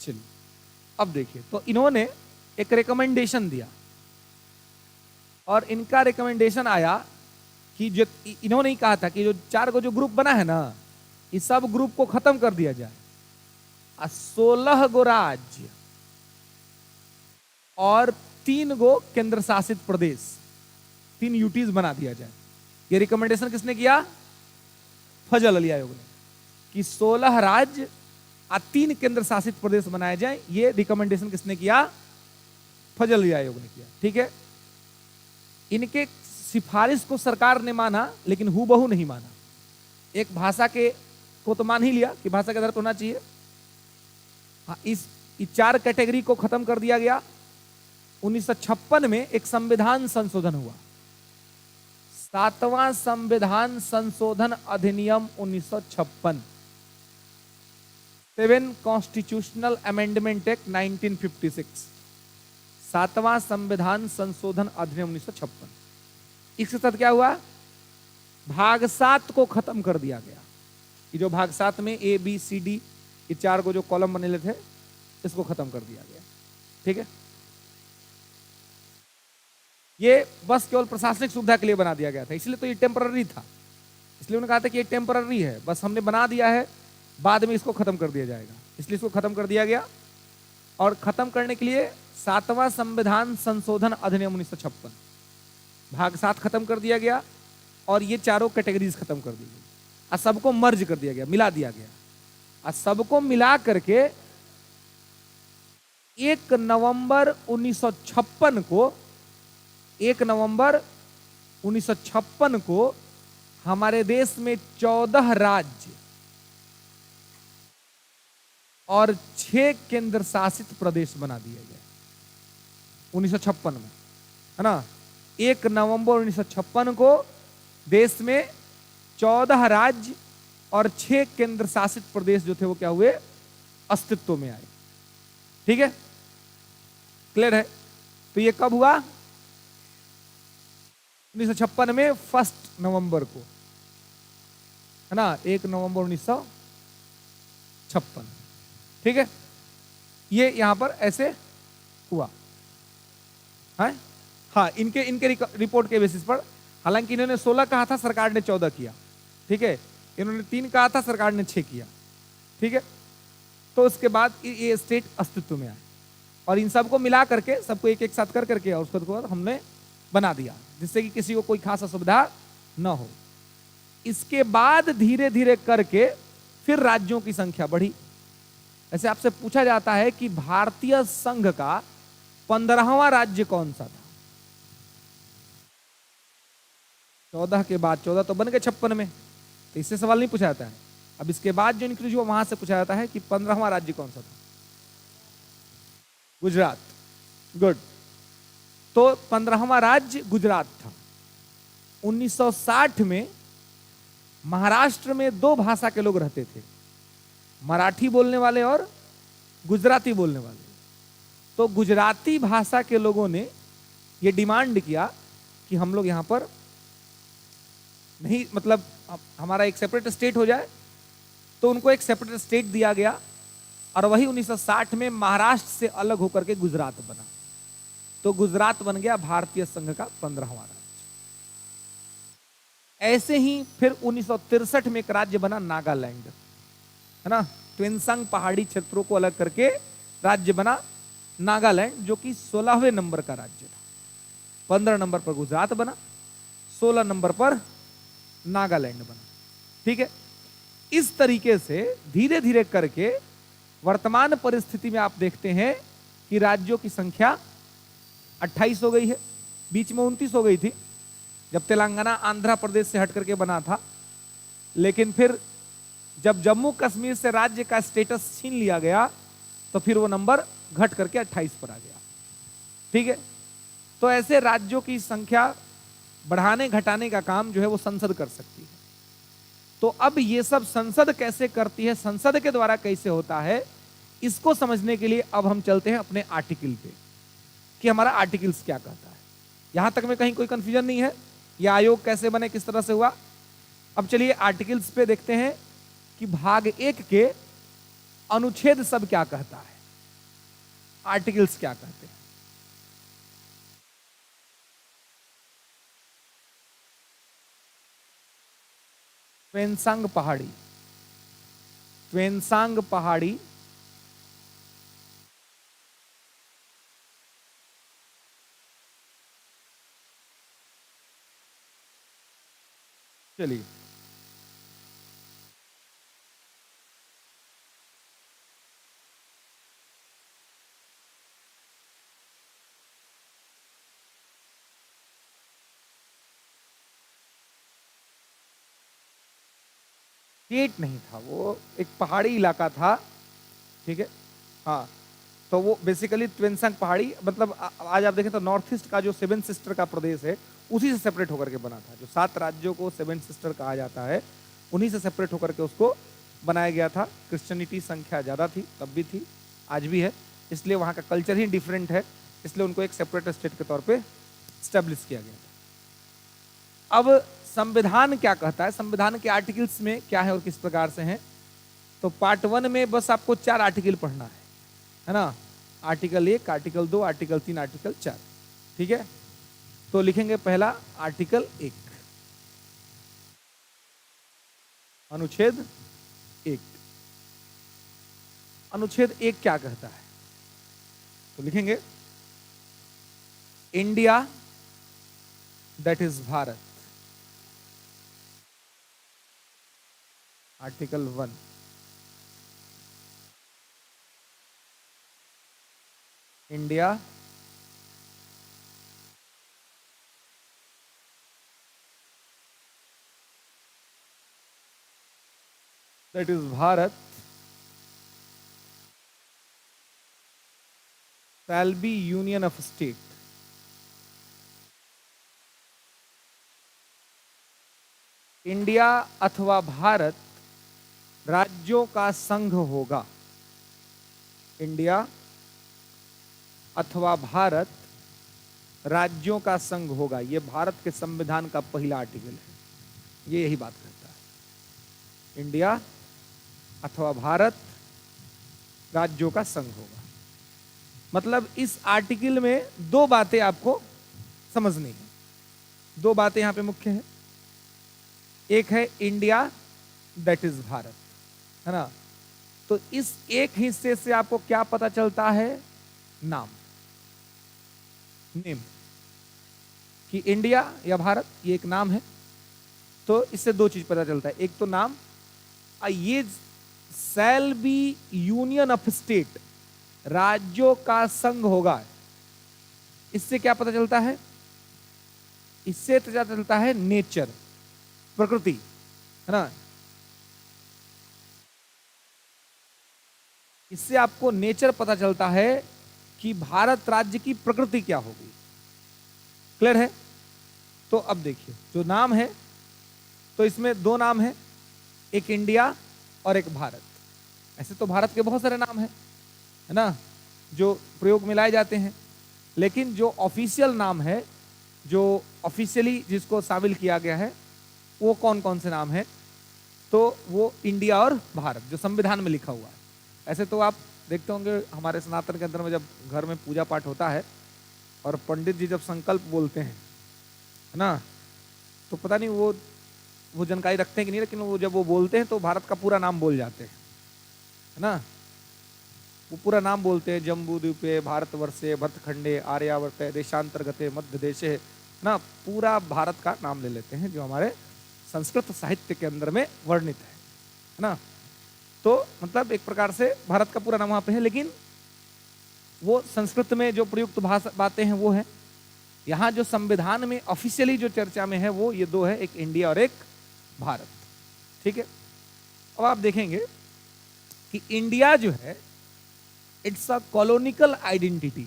चलिए अब देखिए, तो इन्होंने एक रिकमेंडेशन दिया और इनका रिकमेंडेशन आया कि जो इन्होंने ही कहा था कि जो 4 को जो ग्रुप बना है ना, इस सब ग्रुप को खत्म कर दिया जाए, 16 गो राज्य और 3 गो केंद्र शासित प्रदेश, 3 यूटीज बना दिया जाए। ये रिकमेंडेशन किसने किया? फजल अली आयोग ने, कि 16 राज्य और 3 केंद्र शासित प्रदेश बनाए जाए। ये रिकमेंडेशन किसने किया? फजल अली आयोग ने किया। ठीक है, इनके सिफारिश को सरकार ने माना, लेकिन हूबहू नहीं माना। एक भाषा के को तो मान ही लिया कि भाषा के आधार पर होना चाहिए। हाँ, इस 4 कैटेगरी को खत्म कर दिया गया। 1956 में एक संविधान संशोधन हुआ, 7वां संविधान संशोधन अधिनियम 1956, 7 कॉन्स्टिट्यूशनल अमेंडमेंट एक्ट 1956, 7वां संविधान संशोधन अधिनियम 1956। इसके साथ क्या हुआ? भाग 7 को खत्म कर दिया गया। ये जो भाग 7 में A, B, C, D ये 4 को जो कॉलम बने थे, इसको खत्म कर दिया गया। ठीक है, ये बस केवल प्रशासनिक सुविधा के लिए बना दिया गया था, इसलिए तो ये टेम्पररी था। इसलिए उन्होंने कहा था कि ये टेम्पररी है, बस हमने बना दिया है, बाद में इसको खत्म कर दिया जाएगा। इसलिए इसको खत्म कर दिया गया। और खत्म करने के लिए 7वां संविधान संशोधन अधिनियम 1956 भाग 7 खत्म कर दिया गया और ये 4 कैटेगरीज खत्म कर दी गई और सबको मर्ज कर दिया गया, मिला दिया गया। और सबको मिला करके 1 नवंबर 1956 को हमारे देश में 14 राज्य और 6 केंद्र शासित प्रदेश बना दिए गए 1956 में, है ना। 1 नवंबर 1956 को देश में 14 राज्य और 6 केंद्र शासित प्रदेश जो थे वो क्या हुए? अस्तित्व में आए। ठीक है, क्लियर है? तो ये कब हुआ? 1956 में 1 नवंबर को, है ना, 1 नवंबर 1956। ठीक है, ये यहां पर ऐसे हुआ है। हाँ, इनके रिपोर्ट के बेसिस पर, हालांकि इन्होंने 16 कहा था, सरकार ने 14 किया। ठीक है, इन्होंने 3 कहा था, सरकार ने 6 किया। ठीक है, तो उसके बाद ये स्टेट अस्तित्व में आए और इन सबको मिला करके, सबको एक एक साथ कर करके और उसके बाद हमने बना दिया, जिससे कि किसी को कोई खास असुविधा न हो। इसके बाद धीरे धीरे करके फिर राज्यों की संख्या बढ़ी। ऐसे आपसे पूछा जाता है कि भारतीय संघ का 15वां राज्य कौन सा था? 14 के बाद 14 तो बन गए 56 में, तो इससे सवाल नहीं पूछा जाता है। अब इसके बाद जो इंक्लूज हुआ वहां से पूछा जाता है कि 15वां राज्य कौन सा था? गुजरात। गुड, तो 15वां राज्य गुजरात था। 1960 में महाराष्ट्र में 2 भाषा के लोग रहते थे, मराठी बोलने वाले और गुजराती बोलने वाले। तो गुजराती भाषा के लोगों ने यह डिमांड किया कि हम लोग यहां पर नहीं, मतलब हमारा एक सेपरेट स्टेट हो जाए। तो उनको एक सेपरेट स्टेट दिया गया और वही 1960 में महाराष्ट्र से अलग होकर के गुजरात बना। तो गुजरात बन गया भारतीय संघ का 15वां राज्य। ऐसे ही फिर 1963 में एक राज्य बना नागालैंड, है ना। ट्विनसंग पहाड़ी क्षेत्रों को अलग करके राज्य बना नागालैंड, जो कि 16वें नंबर का राज्य था। 15 नंबर पर गुजरात बना, 16 नंबर पर नागालैंड बना। ठीक है, इस तरीके से धीरे धीरे करके वर्तमान परिस्थिति में आप देखते हैं कि राज्यों की संख्या 28 हो गई है। बीच में 29 हो गई थी जब तेलंगाना आंध्र प्रदेश से हट करके बना था, लेकिन फिर जब जम्मू कश्मीर से राज्य का स्टेटस छीन लिया गया तो फिर वो नंबर घट करके 28 पर आ गया। ठीक है, तो ऐसे राज्यों की संख्या बढ़ाने घटाने का काम जो है वो संसद कर सकती है। तो अब ये सब संसद कैसे करती है, संसद के द्वारा कैसे होता है, इसको समझने के लिए अब हम चलते हैं अपने आर्टिकल पे कि हमारा आर्टिकल्स क्या कहता है। यहां तक में कहीं कोई कंफ्यूजन नहीं है, यह आयोग कैसे बने, किस तरह से हुआ। अब चलिए आर्टिकल्स पे देखते हैं कि भाग 1 के अनुच्छेद सब क्या कहता है, आर्टिकल्स क्या कहते हैं। ट्वेनसांग पहाड़ी, ट्वेनसांग पहाड़ी चलिए स्टेट नहीं था, वो एक पहाड़ी इलाका था। ठीक है, हाँ, तो वो बेसिकली ट्वेनसांग पहाड़ी मतलब आज आप देखें तो नॉर्थ ईस्ट का जो 7 सिस्टर का प्रदेश है उसी से सेपरेट होकर के बना था। जो 7 राज्यों को 7 सिस्टर कहा जाता है उन्हीं से सेपरेट होकर के उसको बनाया गया था। क्रिश्चियनिटी संख्या ज़्यादा थी, तब भी थी, आज भी है, इसलिए वहाँ का कल्चर ही डिफरेंट है, इसलिए उनको एक सेपरेट स्टेट के तौर पे स्टैब्लिश किया गया था। अब संविधान क्या कहता है, संविधान के आर्टिकल्स में क्या है और किस प्रकार से हैं, तो पार्ट 1 में बस आपको 4 आर्टिकल पढ़ना है ना, आर्टिकल 1, आर्टिकल 2, आर्टिकल 3, आर्टिकल 4। ठीक है, तो लिखेंगे पहला आर्टिकल 1, अनुच्छेद 1। अनुच्छेद 1 क्या कहता है, तो लिखेंगे India that is Bharat. Article 1, India that is Bharat shall be union of state। India अथवा भारत राज्यों का संघ होगा। इंडिया अथवा भारत राज्यों का संघ होगा, यह भारत के संविधान का पहला आर्टिकल है, ये यही बात करता है, इंडिया अथवा भारत राज्यों का संघ होगा। मतलब इस आर्टिकल में 2 बातें आपको समझनी है, 2 बातें यहां पे मुख्य है। एक है इंडिया दैट इज भारत, है ना, तो इस एक हिस्से से आपको क्या पता चलता है, नाम, नेम, कि इंडिया या भारत ये एक नाम है। तो इससे 2 चीज पता चलता है, एक तो नाम, ये shall be union of state, राज्यों का संघ होगा। इससे क्या पता चलता है, इससे पता चलता है नेचर, प्रकृति, है ना, इससे आपको नेचर पता चलता है कि भारत राज्य की प्रकृति क्या होगी। क्लियर है। तो अब देखिए जो नाम है, तो इसमें 2 नाम है, एक इंडिया और एक भारत। ऐसे तो भारत के बहुत सारे नाम हैं, है ना, जो प्रयोग में लाए जाते हैं, लेकिन जो ऑफिशियल नाम है, जो ऑफिशियली जिसको शामिल किया गया है, वो कौन कौन से नाम हैं, तो वो इंडिया और भारत जो संविधान में लिखा हुआ है। ऐसे तो आप देखते होंगे हमारे सनातन के अंदर में जब घर में पूजा पाठ होता है और पंडित जी जब संकल्प बोलते हैं, है ना, तो पता नहीं वो जानकारी रखते हैं कि नहीं, लेकिन वो जब वो बोलते हैं तो भारत का पूरा नाम बोल जाते हैं, है ना, वो पूरा नाम बोलते हैं, जम्बू द्वीपे भारतवर्षे भरतखंडे आर्यावर्ते देशांतर्गते मध्य देशे, ना, पूरा भारत का नाम ले लेते हैं जो हमारे संस्कृत साहित्य के अंदर में वर्णित है ना। तो मतलब एक प्रकार से भारत का पूरा नाम वहां पे है, लेकिन वो संस्कृत में जो प्रयुक्त भाषा बातें हैं वो है। यहाँ जो संविधान में ऑफिशियली जो चर्चा में है वो ये 2 है, एक इंडिया और एक भारत। ठीक है, अब आप देखेंगे कि इंडिया जो है इट्स अ कॉलोनिकल आइडेंटिटी।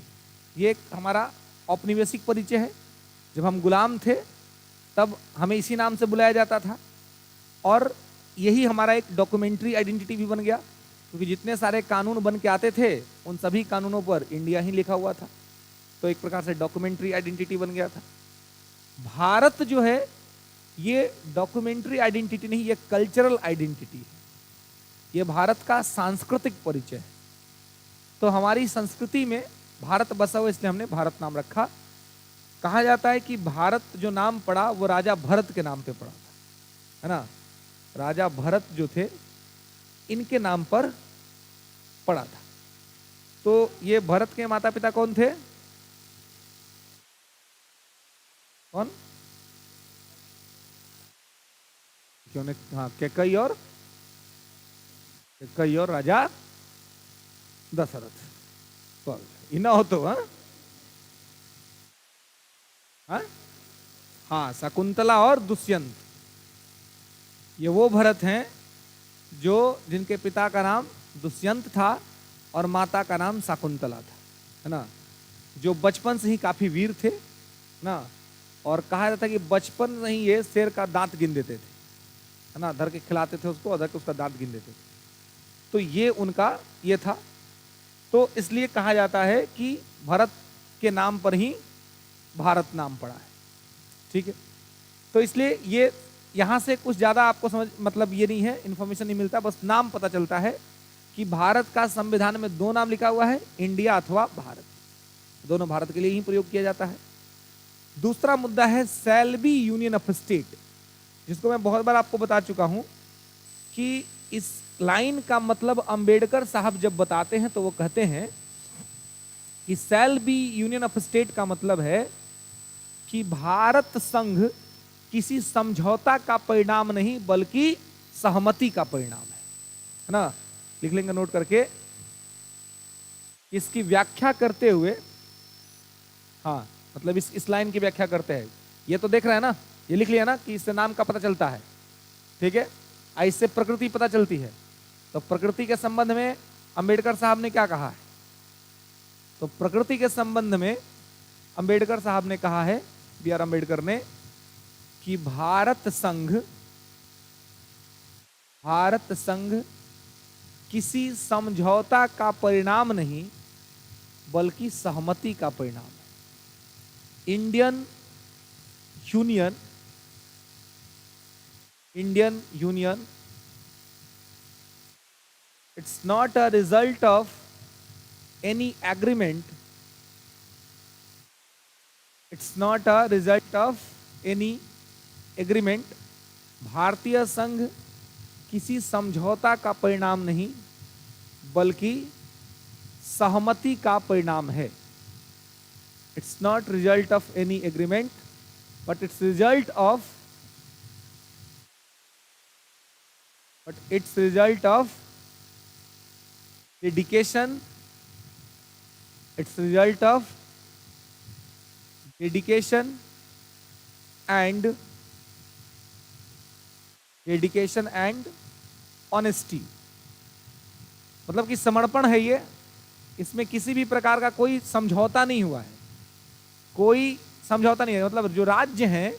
ये एक हमारा औपनिवेशिक परिचय है। जब हम गुलाम थे तब हमें इसी नाम से बुलाया जाता था, और यही हमारा एक डॉक्यूमेंट्री आइडेंटिटी भी बन गया, क्योंकि जितने सारे कानून बन के आते थे उन सभी कानूनों पर इंडिया ही लिखा हुआ था। तो एक प्रकार से डॉक्यूमेंट्री आइडेंटिटी बन गया था। भारत जो है ये डॉक्यूमेंट्री आइडेंटिटी नहीं, ये कल्चरल आइडेंटिटी है। ये भारत का सांस्कृतिक परिचय है। तो हमारी संस्कृति में भारत बसा हुआ, इसलिए हमने भारत नाम रखा। कहा जाता है कि भारत जो नाम पड़ा वो राजा भरत के नाम पे पड़ा था, है ना। राजा भरत जो थे इनके नाम पर पड़ा था। तो ये भरत के माता पिता कौन थे? कौन? क्यों ने? हाँ, कैकई और राजा दशरथ। तो इना हो तो हाँ, शकुंतला और दुष्यंत। ये वो भरत हैं जो जिनके पिता का नाम दुष्यंत था और माता का नाम शकुंतला था, है ना। जो बचपन से ही काफी वीर थे ना, और कहा जाता है कि बचपन में ही ये शेर का दांत गिन देते थे, है ना। धर के खिलाते थे उसको, धर के उसका दांत गिन देते थे। तो ये उनका ये था। तो इसलिए कहा जाता है कि भरत के नाम पर ही भारत नाम पड़ा है, ठीक है। तो इसलिए ये यहां से कुछ ज्यादा आपको समझ मतलब ये नहीं है, इंफॉर्मेशन नहीं मिलता, बस नाम पता चलता है कि भारत का संविधान में 2 नाम लिखा हुआ है, इंडिया अथवा भारत। दोनों भारत के लिए ही प्रयोग किया जाता है। दूसरा मुद्दा है shall be union of state, जिसको मैं बहुत बार आपको बता चुका हूं कि इस लाइन का मतलब अंबेडकर साहब जब बताते हैं तो वो कहते हैं कि shall be union of state का मतलब है कि भारत संघ किसी समझौता का परिणाम नहीं बल्कि सहमति का परिणाम है ना। लिख लेंगे नोट करके। इसकी व्याख्या करते हुए, हाँ मतलब इस लाइन की व्याख्या करते हैं। ये तो देख रहे हैं ना, ये लिख लिया ना कि इससे नाम का पता चलता है, ठीक है। इससे प्रकृति पता चलती है। तो प्रकृति के संबंध में अंबेडकर साहब ने क्या कहा है? तो प्रकृति के संबंध में अंबेडकर साहब ने कहा है, बी आर अंबेडकर ने, कि भारत संघ किसी समझौता का परिणाम नहीं बल्कि सहमति का परिणाम है। Indian union it's not a result of any agreement, it's not a result of any agreement. भारतीय संघ किसी समझौता का परिणाम नहीं बल्कि सहमति का परिणाम है। It's not result of any agreement but it's result of dedication, it's result of dedication and honesty. मतलब कि समर्पण है ये, इसमें किसी भी प्रकार का कोई समझौता नहीं हुआ है, कोई समझौता नहीं है। मतलब जो राज्य हैं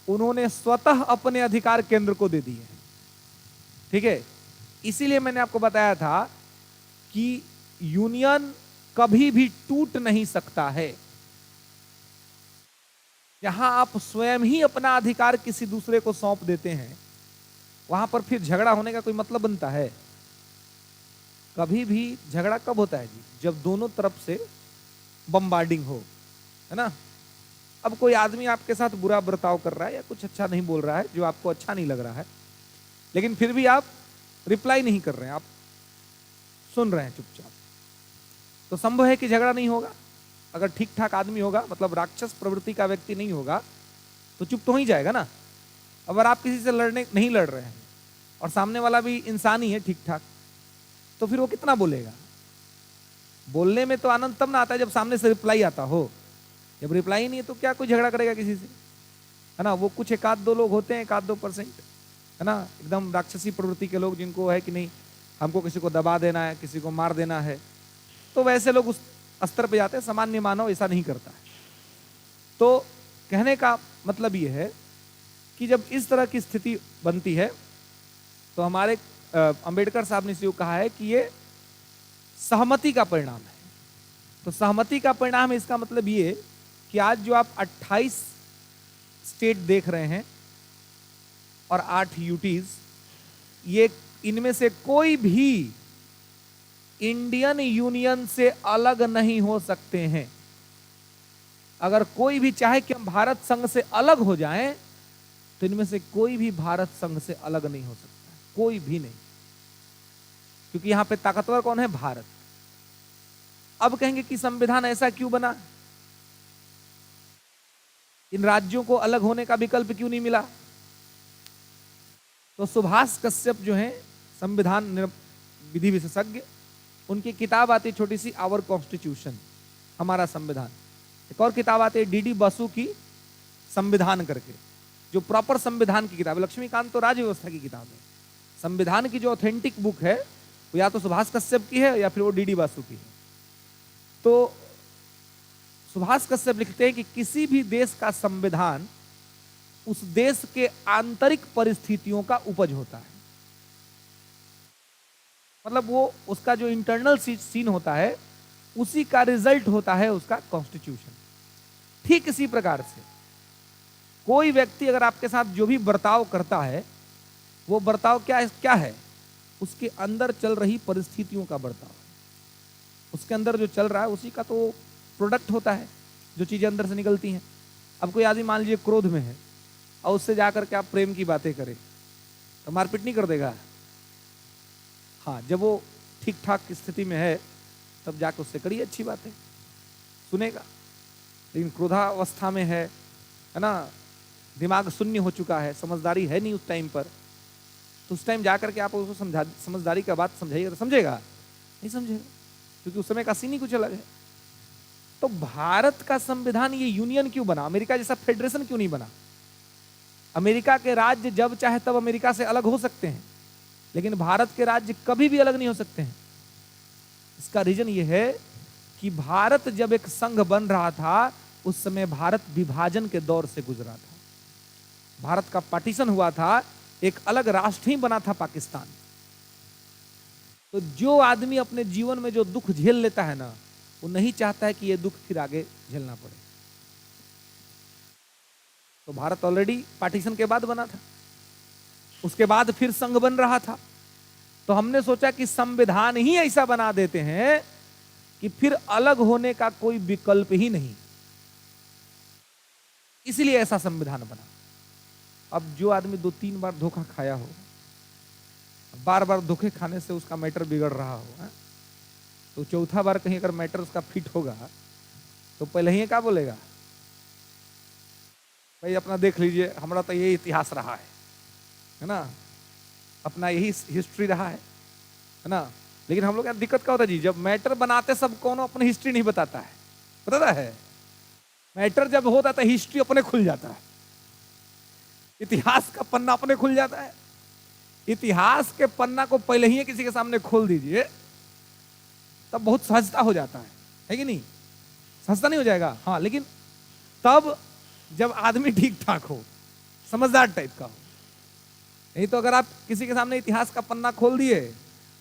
उन्होंने स्वतः अपने अधिकार केंद्र को दे दिए हैं, ठीक है। इसीलिए मैंने आपको बताया था कि यूनियन कभी भी टूट नहीं सकता है। जहां आप स्वयं ही अपना अधिकार किसी दूसरे को सौंप देते हैं, वहां पर फिर झगड़ा होने का कोई मतलब बनता है? कभी भी झगड़ा कब होता है जी? जब दोनों तरफ से बम्बार्डिंग हो, है ना। अब कोई आदमी आपके साथ बुरा बर्ताव कर रहा है या कुछ अच्छा नहीं बोल रहा है जो आपको अच्छा नहीं लग रहा है, लेकिन फिर भी आप रिप्लाई नहीं कर रहे हैं, आप सुन रहे हैं चुपचाप, तो संभव है कि झगड़ा नहीं होगा। अगर ठीक ठाक आदमी होगा, मतलब राक्षस प्रवृत्ति का व्यक्ति नहीं होगा, तो चुप तो हो ही जाएगा ना। अगर आप किसी से नहीं लड़ रहे हैं और सामने वाला भी इंसान ही है ठीक ठाक, तो फिर वो कितना बोलेगा? बोलने में तो आनंद तब ना आता है जब सामने से रिप्लाई आता हो। जब रिप्लाई नहीं है तो क्या कोई झगड़ा करेगा किसी से, है ना। वो कुछ 1-2 लोग होते हैं, 1-2%, है ना, एकदम राक्षसी प्रवृत्ति के लोग, जिनको है कि नहीं हमको किसी को दबा देना है, किसी को मार देना है, तो वैसे लोग उस स्तर पे जाते हैं। सामान्य मानव ऐसा नहीं करता है। तो कहने का मतलब ये है कि जब इस तरह की स्थिति बनती है तो हमारे अंबेडकर साहब ने इसे कहा है कि ये सहमति का परिणाम है। तो सहमति का परिणाम है, इसका मतलब ये कि आज जो आप 28 स्टेट देख रहे हैं और 8 यूटीज, ये इनमें से कोई भी इंडियन यूनियन से अलग नहीं हो सकते हैं। अगर कोई भी चाहे कि हम भारत संघ से अलग हो जाएं, तो इनमें से कोई भी भारत संघ से अलग नहीं हो सकता, कोई भी नहीं, क्योंकि यहां पे ताकतवर कौन है? भारत। अब कहेंगे कि संविधान ऐसा क्यों बना, इन राज्यों को अलग होने का विकल्प क्यों नहीं मिला? तो सुभाष कश्यप जो हैं संविधान विधि विशेषज्ञ, उनकी किताब आती छोटी सी, आवर कॉन्स्टिट्यूशन, हमारा संविधान। एक और किताब आती है डीडी बसु की, संविधान करके, जो प्रॉपर संविधान की किताब है। लक्ष्मीकांत तो राज्य व्यवस्था की किताब है। संविधान की जो ऑथेंटिक बुक है वो या तो सुभाष कश्यप की है या फिर वो डीडी बसु की है। तो सुभाष कश्यप लिखते हैं कि किसी भी देश का संविधान उस देश के आंतरिक परिस्थितियों का उपज होता है। मतलब वो उसका जो इंटरनल सीन होता है उसी का रिजल्ट होता है उसका कॉन्स्टिट्यूशन। ठीक इसी प्रकार से कोई व्यक्ति अगर आपके साथ जो भी बर्ताव करता है, वो बर्ताव क्या है? उसके अंदर चल रही परिस्थितियों का बर्ताव, उसके अंदर जो चल रहा है उसी का तो प्रोडक्ट होता है, जो चीजें अंदर से निकलती हैं। अब कोई आदमी मान लीजिए क्रोध में है और उससे जाकर के आप प्रेम की बातें करें, तो मारपीट नहीं कर देगा? हाँ, जब वो ठीक ठाक स्थिति में है तब जाकर उससे करिए अच्छी बातें, सुनेगा। लेकिन क्रोधावस्था में है ना, दिमाग शून्य हो चुका है, समझदारी है नहीं उस टाइम पर, तो उस टाइम जाकर के आप उसको समझदारी का बात समझाइएगा तो समझेगा? नहीं समझेगा, क्योंकि उस समय का सीन ही कुछ अलग है। तो भारत का संविधान ये यूनियन क्यों बना? अमेरिका जैसा फेडरेशन क्यों नहीं बना? अमेरिका के राज्य जब चाहे तब अमेरिका से अलग हो सकते हैं, लेकिन भारत के राज्य कभी भी अलग नहीं हो सकते हैं। इसका रीजन ये है कि भारत जब एक संघ बन रहा था, उस समय भारत विभाजन के दौर से गुजरा था। भारत का पार्टीशन हुआ था, एक अलग राष्ट्र ही बना था, पाकिस्तान। तो जो आदमी अपने जीवन में जो दुख झेल लेता है ना, वो नहीं चाहता है कि ये दुख फिर आगे झेलना पड़े। तो भारत ऑलरेडी पार्टीशन के बाद बना था, उसके बाद फिर संघ बन रहा था। तो हमने सोचा कि संविधान ही ऐसा बना देते हैं कि फिर अलग होने का कोई विकल्प ही नहीं, इसलिए ऐसा संविधान बना। अब जो आदमी 2-3 बार धोखा खाया हो, बार बार धोखे खाने से उसका मैटर बिगड़ रहा हो, तो चौथा बार कहीं अगर मैटर उसका फिट होगा तो पहले ही क्या बोलेगा? भाई अपना देख लीजिए, हमारा तो यही इतिहास रहा है ना, अपना यही हिस्ट्री रहा है ना। लेकिन हम लोग यहाँ दिक्कत क्या होता है जी, जब मैटर बनाते सब कौन अपनी हिस्ट्री नहीं बताता है, बताता है? मैटर जब होता तो हिस्ट्री अपने खुल जाता है, इतिहास का पन्ना अपने खुल जाता है। इतिहास के पन्ना को पहले ही किसी के सामने खोल दीजिए, तब बहुत सहजता हो जाता है कि नहीं? सहजता नहीं हो जाएगा? हाँ, लेकिन तब जब आदमी ठीक ठाक हो, समझदार टाइप का हो। नहीं तो अगर आप किसी के सामने इतिहास का पन्ना खोल दिए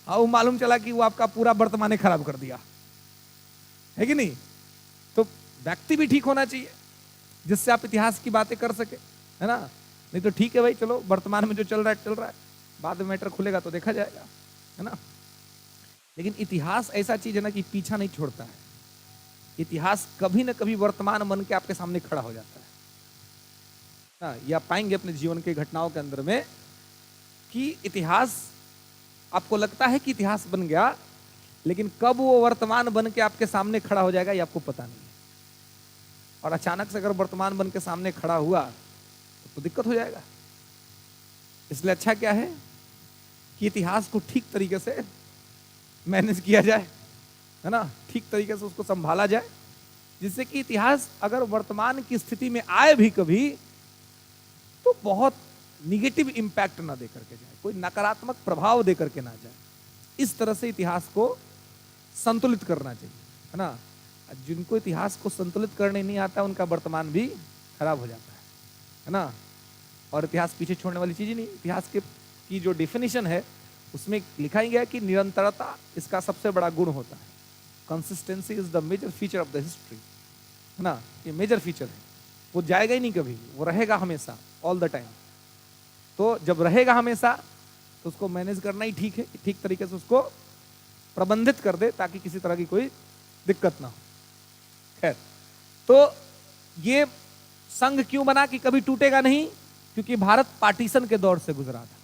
और वो मालूम चला कि वो आपका पूरा वर्तमान खराब कर दिया, है कि नहीं? तो व्यक्ति भी ठीक होना चाहिए जिससे आप इतिहास की बातें कर सके, है ना। नहीं तो ठीक है भाई, चलो वर्तमान में जो चल रहा है चल रहा है, बाद में मैटर खुलेगा तो देखा जाएगा, है ना। लेकिन इतिहास ऐसा चीज है ना कि पीछा नहीं छोड़ता है। इतिहास कभी ना कभी वर्तमान बन के आपके सामने खड़ा हो जाता है ना। ये आप पाएंगे अपने जीवन के घटनाओं के अंदर में कि इतिहास, आपको लगता है कि इतिहास बन गया, लेकिन कब वो वर्तमान बन के आपके सामने खड़ा हो जाएगा ये आपको पता नहीं है। और अचानक से अगर वर्तमान बन के सामने खड़ा हुआ तो दिक्कत हो जाएगा। इसलिए अच्छा क्या है कि इतिहास को ठीक तरीके से मैनेज किया जाए, है ना, ठीक तरीके से उसको संभाला जाए, जिससे कि इतिहास अगर वर्तमान की स्थिति में आए भी कभी तो बहुत निगेटिव इंपैक्ट ना दे करके जाए, कोई नकारात्मक प्रभाव दे करके ना जाए। इस तरह से इतिहास को संतुलित करना चाहिए, है ना। जिनको इतिहास को संतुलित करने नहीं आता उनका वर्तमान भी खराब हो जाता है ना। और इतिहास पीछे छोड़ने वाली चीज ही नहीं। इतिहास के की जो डेफिनेशन है उसमें लिखा ही गया कि निरंतरता इसका सबसे बड़ा गुण होता है। Consistency is the major feature of the history, है ना। ये मेजर फीचर है, वो जाएगा ही नहीं कभी, वो रहेगा हमेशा, ऑल द टाइम। तो जब रहेगा हमेशा तो उसको मैनेज करना ही ठीक है, ठीक तरीके से उसको प्रबंधित कर दे ताकि किसी तरह की कोई दिक्कत ना हो। खैर, तो ये संघ क्यों बना कि कभी टूटेगा नहीं? क्योंकि भारत पार्टीशन के दौर से गुजरा था।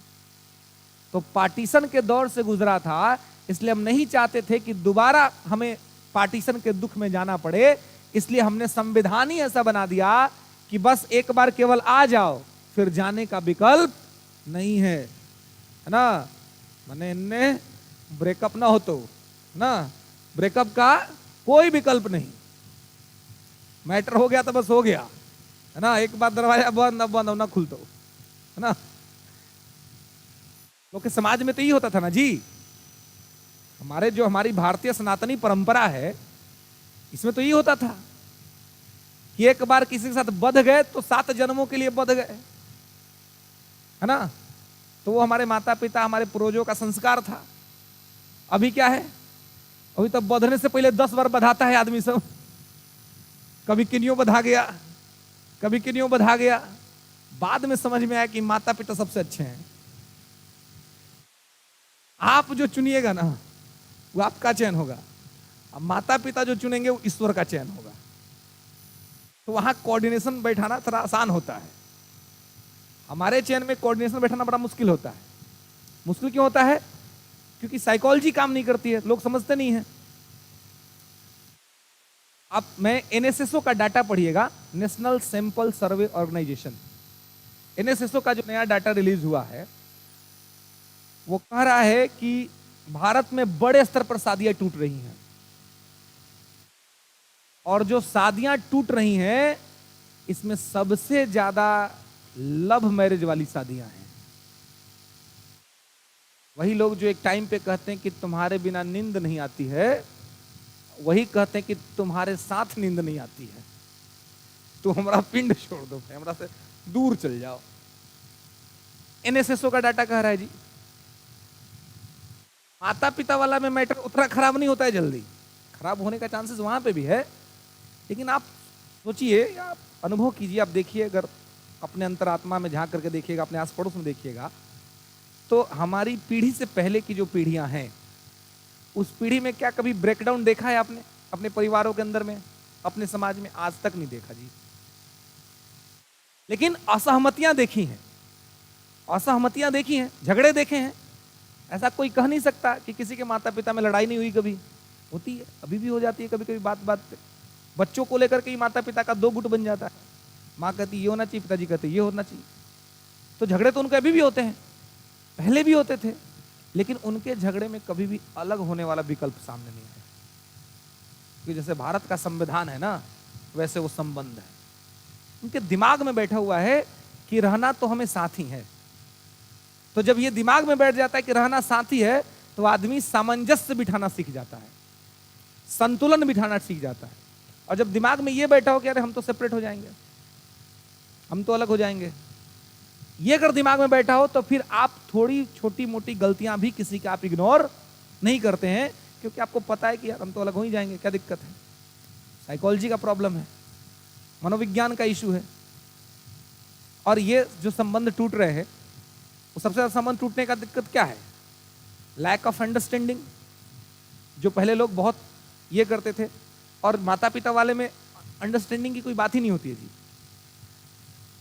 तो पार्टीशन के दौर से गुजरा था, इसलिए हम नहीं चाहते थे कि दोबारा हमें पार्टीशन के दुख में जाना पड़े। इसलिए हमने संविधान ही ऐसा बना दिया कि बस एक बार केवल आ जाओ, फिर जाने का विकल्प नहीं है ना। माने इनने ब्रेकअप ना हो तो ना, ब्रेकअप का कोई विकल्प नहीं। मैटर हो गया तो बस हो गया, है ना। एक बार दरवाजा बंद, अब बंद ना खुलतो, है ना। लोग के समाज में तो यही होता था ना जी। हमारी भारतीय सनातनी परंपरा है, इसमें तो यही होता था कि एक बार किसी के साथ बंध गए तो 7 जन्मों के लिए बंध गए, है ना। तो वो हमारे माता पिता, हमारे पूर्वजों का संस्कार था। अभी क्या है? अभी तो बंधने से पहले 10 बार बधाता है आदमी सब। कभी किन्नियों बधा गया, कभी किन्नियों बधा गया। बाद में समझ में आया कि माता पिता सबसे अच्छे हैं। आप जो चुनिएगा ना वो आपका चयन होगा, अब माता पिता जो चुनेंगे वो ईश्वर का चयन होगा। तो वहां कोऑर्डिनेशन बैठाना थोड़ा आसान होता है। हमारे चयन में कोऑर्डिनेशन बैठाना बड़ा मुश्किल होता है। मुश्किल क्यों होता है? क्योंकि साइकोलॉजी काम नहीं करती है, लोग समझते नहीं है। अब मैं एनएसएसओ का डाटा पढ़िएगा, national sample survey organisation. NSSO का जो नया डाटा रिलीज हुआ है वो कह रहा है कि भारत में बड़े स्तर पर शादियां टूट रही हैं, और जो शादियां टूट रही हैं इसमें सबसे ज्यादा लव मैरिज वाली शादियां हैं। वही लोग जो एक टाइम पे कहते हैं कि तुम्हारे बिना नींद नहीं आती है, वही कहते हैं कि तुम्हारे साथ नींद नहीं आती है, तो हमारा पिंड छोड़ दो, हमरा से दूर चल जाओ। एनएसएसओ का डाटा कह रहा है जी। माता पिता वाला में मैटर उतना खराब नहीं होता है, जल्दी खराब होने का चांसेस वहां पे भी है। लेकिन आप सोचिए, आप अनुभव कीजिए, आप देखिए, अगर अपने अंतरात्मा में झांक करके देखिएगा, अपने आस पड़ोस में देखिएगा, तो हमारी पीढ़ी से पहले की जो पीढ़ियां हैं उस पीढ़ी में क्या कभी ब्रेकडाउन देखा है आपने अपने परिवारों के अंदर में, अपने समाज में? आज तक नहीं देखा जी। लेकिन असहमतियां देखी हैं, असहमतियां देखी हैं, झगड़े देखे हैं। ऐसा कोई कह नहीं सकता कि किसी के माता पिता में लड़ाई नहीं हुई। कभी होती है, अभी भी हो जाती है कभी कभी। बात बात पे बच्चों को लेकर के ही माता पिता का 2 गुट बन जाता है। माँ कहती ये होना चाहिए, पिताजी कहते ये होना चाहिए। तो झगड़े तो उनके अभी भी होते हैं, पहले भी होते थे, लेकिन उनके झगड़े में कभी भी अलग होने वाला विकल्प सामने नहीं आया। क्योंकि जैसे भारत का संविधान है ना, वैसे वो संबंध है। उनके दिमाग में बैठा हुआ है कि रहना तो हमें साथ ही है। तो जब ये दिमाग में बैठ जाता है कि रहना साथी है, तो आदमी सामंजस्य बिठाना सीख जाता है, संतुलन बिठाना सीख जाता है। और जब दिमाग में ये बैठा हो कि अरे हम तो सेपरेट हो जाएंगे, हम तो अलग हो जाएंगे, ये अगर दिमाग में बैठा हो, तो फिर आप थोड़ी छोटी मोटी गलतियां भी किसी का आप इग्नोर नहीं करते हैं, क्योंकि आपको पता है कि यार हम तो अलग हो ही जाएंगे, क्या दिक्कत है। साइकोलॉजी का प्रॉब्लम है, मनोविज्ञान का इशू है। और ये जो संबंध टूट रहे हैं, वो सबसे ज्यादा संबंध टूटने का दिक्कत क्या है? Lack of understanding. जो पहले लोग बहुत ये करते थे, और माता पिता वाले में अंडरस्टैंडिंग की कोई बात ही नहीं होती है जी।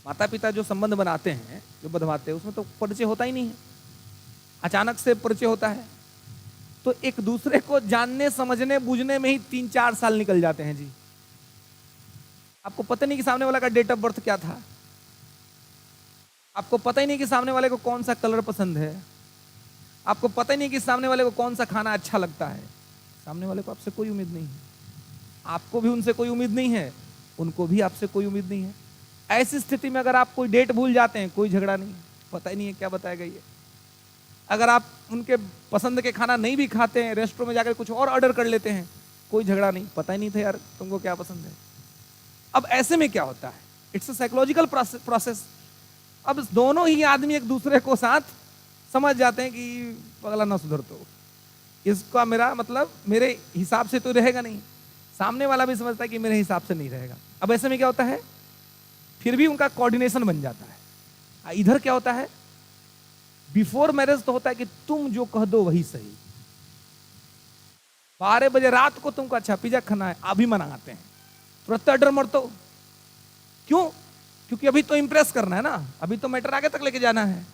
माता पिता जो संबंध बनाते हैं, जो बंधवाते हैं, उसमें तो परिचय होता ही नहीं है, अचानक से परिचय होता है। तो एक दूसरे को जानने समझने बूझने में ही 3-4 साल निकल जाते हैं जी। आपको पता नहीं कि सामने वाला का डेट ऑफ बर्थ क्या था, आपको पता ही नहीं कि सामने वाले को कौन सा कलर पसंद है, आपको पता ही नहीं कि सामने वाले को कौन सा खाना अच्छा लगता है। सामने वाले को आपसे कोई उम्मीद नहीं है, आपको भी उनसे कोई उम्मीद नहीं है, उनको भी आपसे कोई उम्मीद नहीं है। ऐसी स्थिति में अगर आप कोई डेट भूल जाते हैं, कोई झगड़ा नहीं, पता ही नहीं है क्या बताया गया ये। अगर आप उनके पसंद के खाना नहीं भी खाते हैं, रेस्टोरेंट में जाकर कुछ और ऑर्डर कर लेते हैं, कोई झगड़ा नहीं, पता ही नहीं था यार तुमको क्या पसंद है। अब ऐसे में क्या होता है, इट्स अ साइकोलॉजिकल प्रोसेस। अब दोनों ही आदमी एक दूसरे को साथ समझ जाते हैं कि पगला ना सुधर, तो इसका मेरा मतलब मेरे हिसाब से तो रहेगा नहीं, सामने वाला भी समझता है कि मेरे हिसाब से नहीं रहेगा। अब ऐसे में क्या होता है, फिर भी उनका कोऑर्डिनेशन बन जाता है। इधर क्या होता है, बिफोर मैरिज तो होता है कि तुम जो कह दो वही सही। 12 बजे रात को तुमको अच्छा पिज्जा खाना है, अभी मनाते हैं, तुरंत ऑर्डर मर तो क्यों, क्योंकि अभी तो इंप्रेस करना है ना, अभी तो मैटर आगे तक लेके जाना है।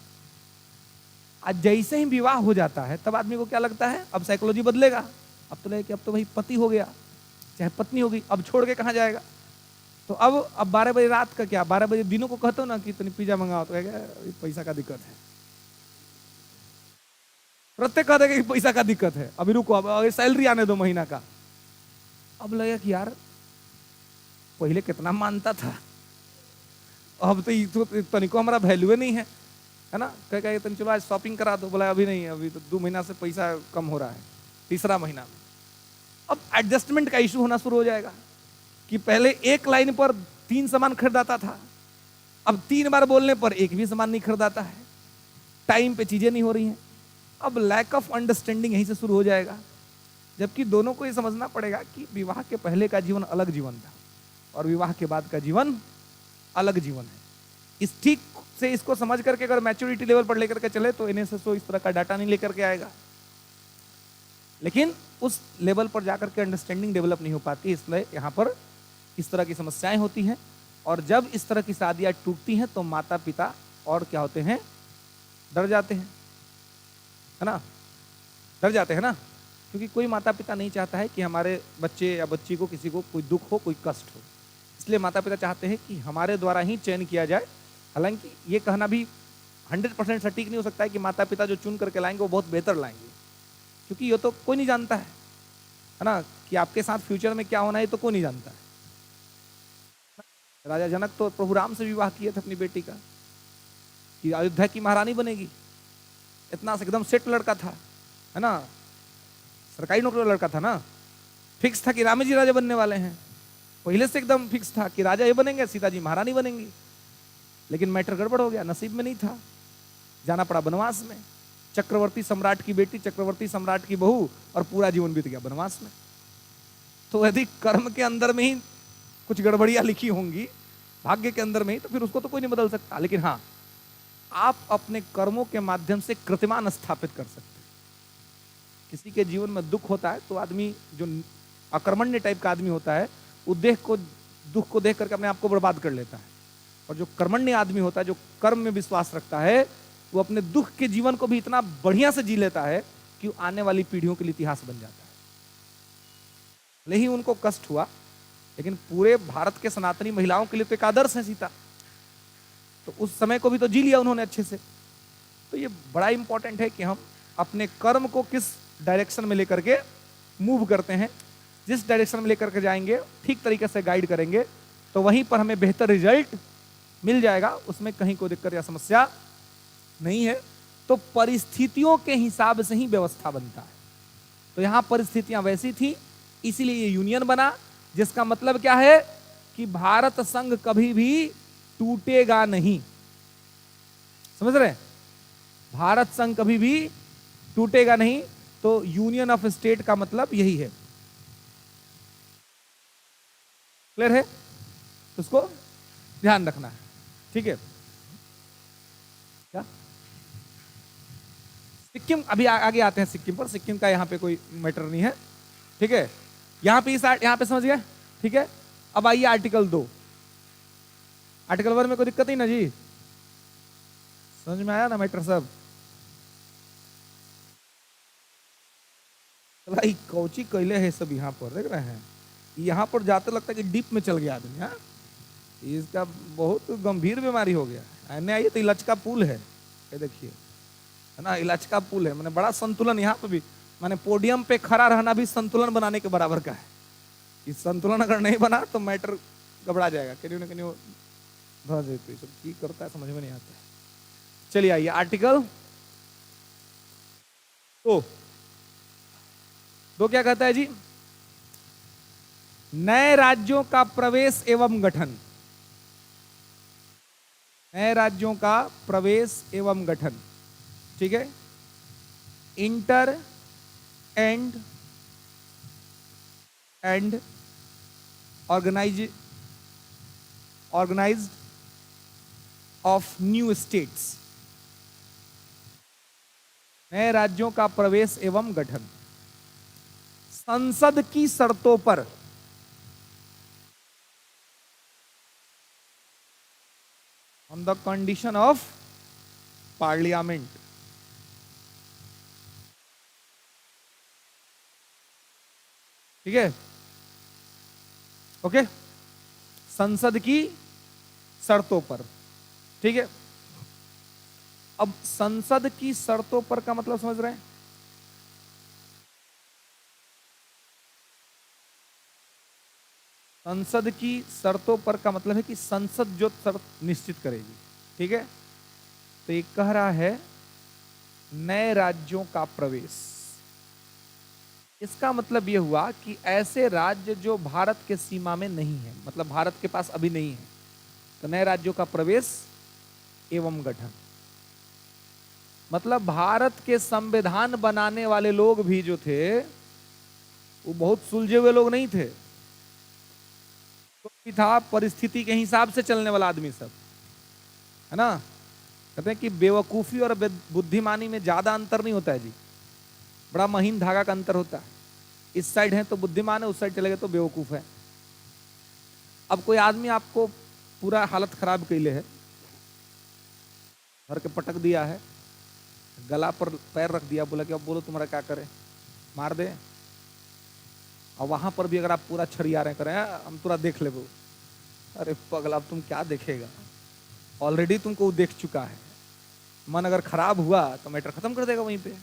आज जैसे ही विवाह हो जाता है तब आदमी को क्या लगता है, अब साइकोलॉजी बदलेगा, अब तो लगे कि अब तो भाई पति हो गया चाहे पत्नी होगी, अब छोड़ के कहां जाएगा। तो अब 12 बजे रात का क्या, 12 बजे दिनों को कहते हो ना कि इतनी पिज्जा मंगाओ, तो कहेगा पैसा का दिक्कत है, प्रत्येक कह देगा कि पैसा का दिक्कत है, अभी रुको, अब सैलरी आने दो महीना का। अब लगेगा कि यार पहले कितना मानता था, अब तो तनिको हमारा वैल्यू नहीं है ना। कहेगा तुम चलो आज शॉपिंग करा दो, बोला अभी नहीं, अभी तो 2 महीना से पैसा कम हो रहा है, तीसरा महीना में। अब एडजस्टमेंट का इशू होना शुरू हो जाएगा कि पहले एक लाइन पर 3 सामान खरीदाता था, अब 3 बार बोलने पर एक भी सामान नहीं खरीदाता है, टाइम पे चीजें नहीं हो रही हैं। अब लैक ऑफ अंडरस्टैंडिंग यहीं से शुरू हो जाएगा। जबकि दोनों को ये समझना पड़ेगा कि विवाह के पहले का जीवन अलग जीवन था और विवाह के बाद का जीवन अलग जीवन है। इस ठीक से इसको समझ करके अगर मैच्योरिटी लेवल पर लेकर के चले तो एनएसएसओ इस तरह का डाटा नहीं लेकर के आएगा, लेकिन उस लेवल पर जाकर के अंडरस्टैंडिंग डेवलप नहीं हो पाती, इसलिए यहाँ पर इस तरह की समस्याएं होती हैं। और जब इस तरह की शादियां टूटती हैं तो माता पिता और क्या होते हैं, डर जाते हैं, है ना, डर जाते हैं ना, क्योंकि कोई माता पिता नहीं चाहता है कि हमारे बच्चे या बच्ची को किसी को कोई दुख हो, कोई कष्ट हो। इसलिए माता पिता चाहते हैं कि हमारे द्वारा ही चयन किया जाए। हालांकि ये कहना भी 100% सटीक नहीं हो सकता है कि माता पिता जो चुन करके लाएंगे वो बहुत बेहतर लाएंगे, क्योंकि ये तो कोई नहीं जानता है ना, कि आपके साथ फ्यूचर में क्या होना है तो कोई नहीं जानता है। राजा जनक तो प्रभु राम से विवाह किए थे अपनी बेटी का, कि अयोध्या की महारानी बनेगी, इतना एकदम सेट लड़का था, है ना, सरकारी नौकरी लड़का था ना, फिक्स था कि राम जी राजा बनने वाले हैं, पहले से एकदम फिक्स था कि राजा ये बनेंगे, सीता जी महारानी बनेंगी। लेकिन मैटर गड़बड़ हो गया, नसीब में नहीं था, जाना पड़ा बनवास में। चक्रवर्ती सम्राट की बेटी, चक्रवर्ती सम्राट की बहू, और पूरा जीवन बीत गया बनवास में। तो यदि कर्म के अंदर में ही कुछ गड़बड़ियां लिखी होंगी, भाग्य के अंदर में ही, तो फिर उसको तो कोई नहीं बदल सकता। लेकिन हाँ, आप अपने कर्मों के माध्यम से कीर्तिमान स्थापित कर सकते हैं। किसी के जीवन में दुख होता है तो आदमी जो अकर्मण्य टाइप का आदमी होता है वो दुख को देख करके अपने आप को बर्बाद कर लेता है, और जो कर्मण्य आदमी होता है, जो कर्म में विश्वास रखता है, वो अपने दुख के जीवन को भी इतना बढ़िया से जी लेता है कि आने वाली पीढ़ियों के लिए इतिहास बन जाता है। भले ही उनको कष्ट हुआ, लेकिन पूरे भारत के सनातनी महिलाओं के लिए तो एक आदर्श है सीता, तो उस समय को भी तो जी लिया उन्होंने अच्छे से। तो ये बड़ा इंपॉर्टेंट है कि हम अपने कर्म को किस डायरेक्शन में लेकर के मूव करते हैं। जिस डायरेक्शन में लेकर के जाएंगे, ठीक तरीके से गाइड करेंगे, तो वहीं पर हमें बेहतर रिजल्ट मिल जाएगा, उसमें कहीं कोई दिक्कत या समस्या नहीं है। तो परिस्थितियों के हिसाब से ही व्यवस्था बनता है। तो यहां परिस्थितियां वैसी थी, इसीलिए ये यूनियन बना, जिसका मतलब क्या है कि भारत संघ कभी भी टूटेगा नहीं। समझ रहे हैं, भारत संघ कभी भी टूटेगा नहीं। तो यूनियन ऑफ स्टेट का मतलब यही है। क्लियर है, उसको ध्यान रखना है, ठीक है। क्या सिक्किम, अभी आगे आते हैं सिक्किम पर, सिक्किम का यहां पे कोई मैटर नहीं है, ठीक है। यहां पे यहां पे समझ गए, ठीक है। अब आइए आर्टिकल 2। आर्टिकल 1 में कोई दिक्कत नहीं ना जी, समझ में आया ना मैटर सब। भाई कौची कैले है सब, यहाँ पर देख रहे हैं, यहाँ पर जाते लगता है कि डीप में चल गया आदमी। हाँ, इसका बहुत गंभीर बीमारी हो गया। आने आइए तो इलाज का पुल है, ये देखिए, है ना, इलाज का पुल है। मैंने बड़ा संतुलन यहाँ पे भी, मैंने पोडियम पे खड़ा रहना भी संतुलन बनाने के बराबर का है। इस संतुलन अगर नहीं बना तो मैटर गबड़ा जाएगा, कहीं ना कहीं वो धस देते, सब की करता है समझ में नहीं आता है। चलिए आइए आर्टिकल दो क्या कहता है जी? नए राज्यों का प्रवेश एवं गठन। नए राज्यों का प्रवेश एवं गठन, ठीक है। Inter and organised of new states. नए राज्यों का प्रवेश एवं गठन संसद की शर्तों पर, on the condition of parliament. ठीक है, ओके। संसद की शर्तों पर, ठीक है। अब संसद की शर्तों पर का मतलब समझ रहे हैं? संसद की शर्तों पर का मतलब है कि संसद जो शर्त निश्चित करेगी, ठीक है। तो ये कह रहा है नए राज्यों का प्रवेश। इसका मतलब यह हुआ कि ऐसे राज्य जो भारत के सीमा में नहीं है, मतलब भारत के पास अभी नहीं है, तो नए राज्यों का प्रवेश एवं गठन। मतलब भारत के संविधान बनाने वाले लोग भी जो थे वो बहुत सुलझे हुए लोग नहीं थे, तो भी था परिस्थिति के हिसाब से चलने वाला आदमी सब, है ना। कहते हैं कि बेवकूफी और बुद्धिमानी में ज्यादा अंतर नहीं होता है जी, बड़ा महीन धागा का अंतर होता है। इस साइड है तो बुद्धिमान है, उस साइड चले गए तो बेवकूफ है। अब कोई आदमी आपको पूरा हालत खराब कैले है, भर के पटक दिया है, गला पर पैर रख दिया, बोला कि अब बोलो तुम्हारा क्या करे, मार दे। और वहां पर भी अगर आप पूरा छरिया रहे करें हम पूरा देख ले, वो अरे पगला अब तुम क्या देखेगा, ऑलरेडी तुमको वो देख चुका है। मन अगर खराब हुआ तो मैटर खत्म कर देगा वहीं पे।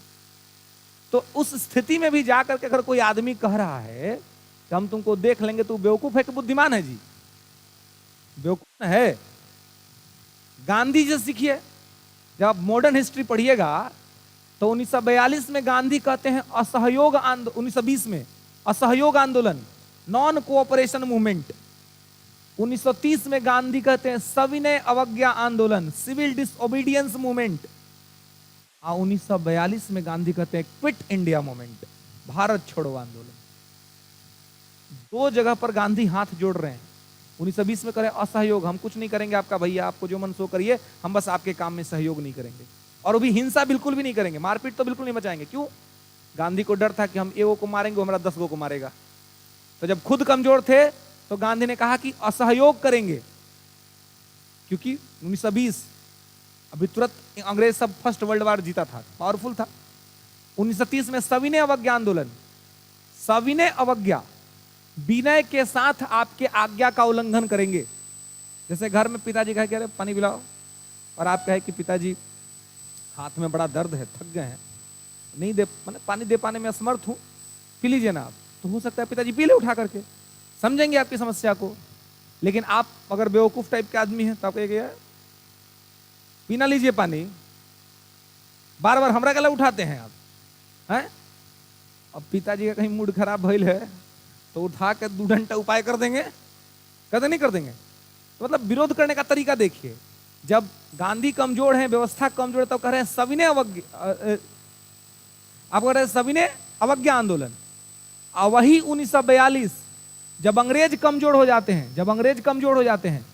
तो उस स्थिति में भी जाकर के अगर कोई आदमी कह रहा है कि हम तुमको देख लेंगे, तो बेवकूफ है कि बुद्धिमान है जी? बेवकूफ है। गांधी जी सीखिए, जब आप मॉडर्न हिस्ट्री पढ़िएगा तो 1942 में गांधी कहते हैं असहयोग आंदोलन, 1920 में असहयोग आंदोलन, नॉन कोऑपरेशन मूवमेंट। 1930 में गांधी कहते हैं सविनय अवज्ञा आंदोलन, सिविल डिसओबीडियंस मूवमेंट। 1942 में गांधी कहते हैं क्विट इंडिया मूवमेंट, भारत छोड़ो आंदोलन। दो जगह पर गांधी हाथ जोड़ रहे हैं। 1920 में करें असहयोग, हम कुछ नहीं करेंगे आपका भैया, आपको जो मन सो करिए, हम बस आपके काम में सहयोग नहीं करेंगे। और वो भी हिंसा बिल्कुल भी नहीं करेंगे, मारपीट तो बिल्कुल नहीं मचाएंगे। क्यों? गांधी को डर था कि हम एगो को मारेंगे, वो हमारा 10 गो को मारेगा। तो जब खुद कमजोर थे तो गांधी ने कहा कि असहयोग करेंगे, क्योंकि 1920 अभी तुरंत अंग्रेज सब फर्स्ट वर्ल्ड वॉर जीता था, पावरफुल था। 1930 में सविनय अवज्ञा आंदोलन, सविनय अवज्ञा, विनय के साथ आपके आज्ञा का उल्लंघन करेंगे। जैसे घर में पिताजी कहे कि अरे पानी पिलाओ, और आप कहे कि पिताजी हाथ में बड़ा दर्द है, थक गए हैं, नहीं दे, मैंने पानी दे पाने में असमर्थ हूं, पी लीजिए ना आप। तो हो सकता है पिताजी पी ले उठा करके, समझेंगे आपकी समस्या को। लेकिन आप अगर बेवकूफ टाइप के आदमी हैं तो आप कहेंगे पीना लीजिए पानी, बार बार हमरा गला उठाते हैं आप, हैं? अब पिताजी का कहीं मूड खराब भइल है तो उठा के 2 घंटा उपाय कर देंगे, कहते नहीं कर देंगे। तो मतलब विरोध करने का तरीका देखिए। जब गांधी कमजोर है, व्यवस्था कमजोर है, तो कह रहे हैं सविनय अवज्ञा, आप कह रहे हैं सविनय अवज्ञा आंदोलन। और वही 1942 जब अंग्रेज कमजोर हो जाते हैं, जब अंग्रेज कमजोर हो जाते हैं,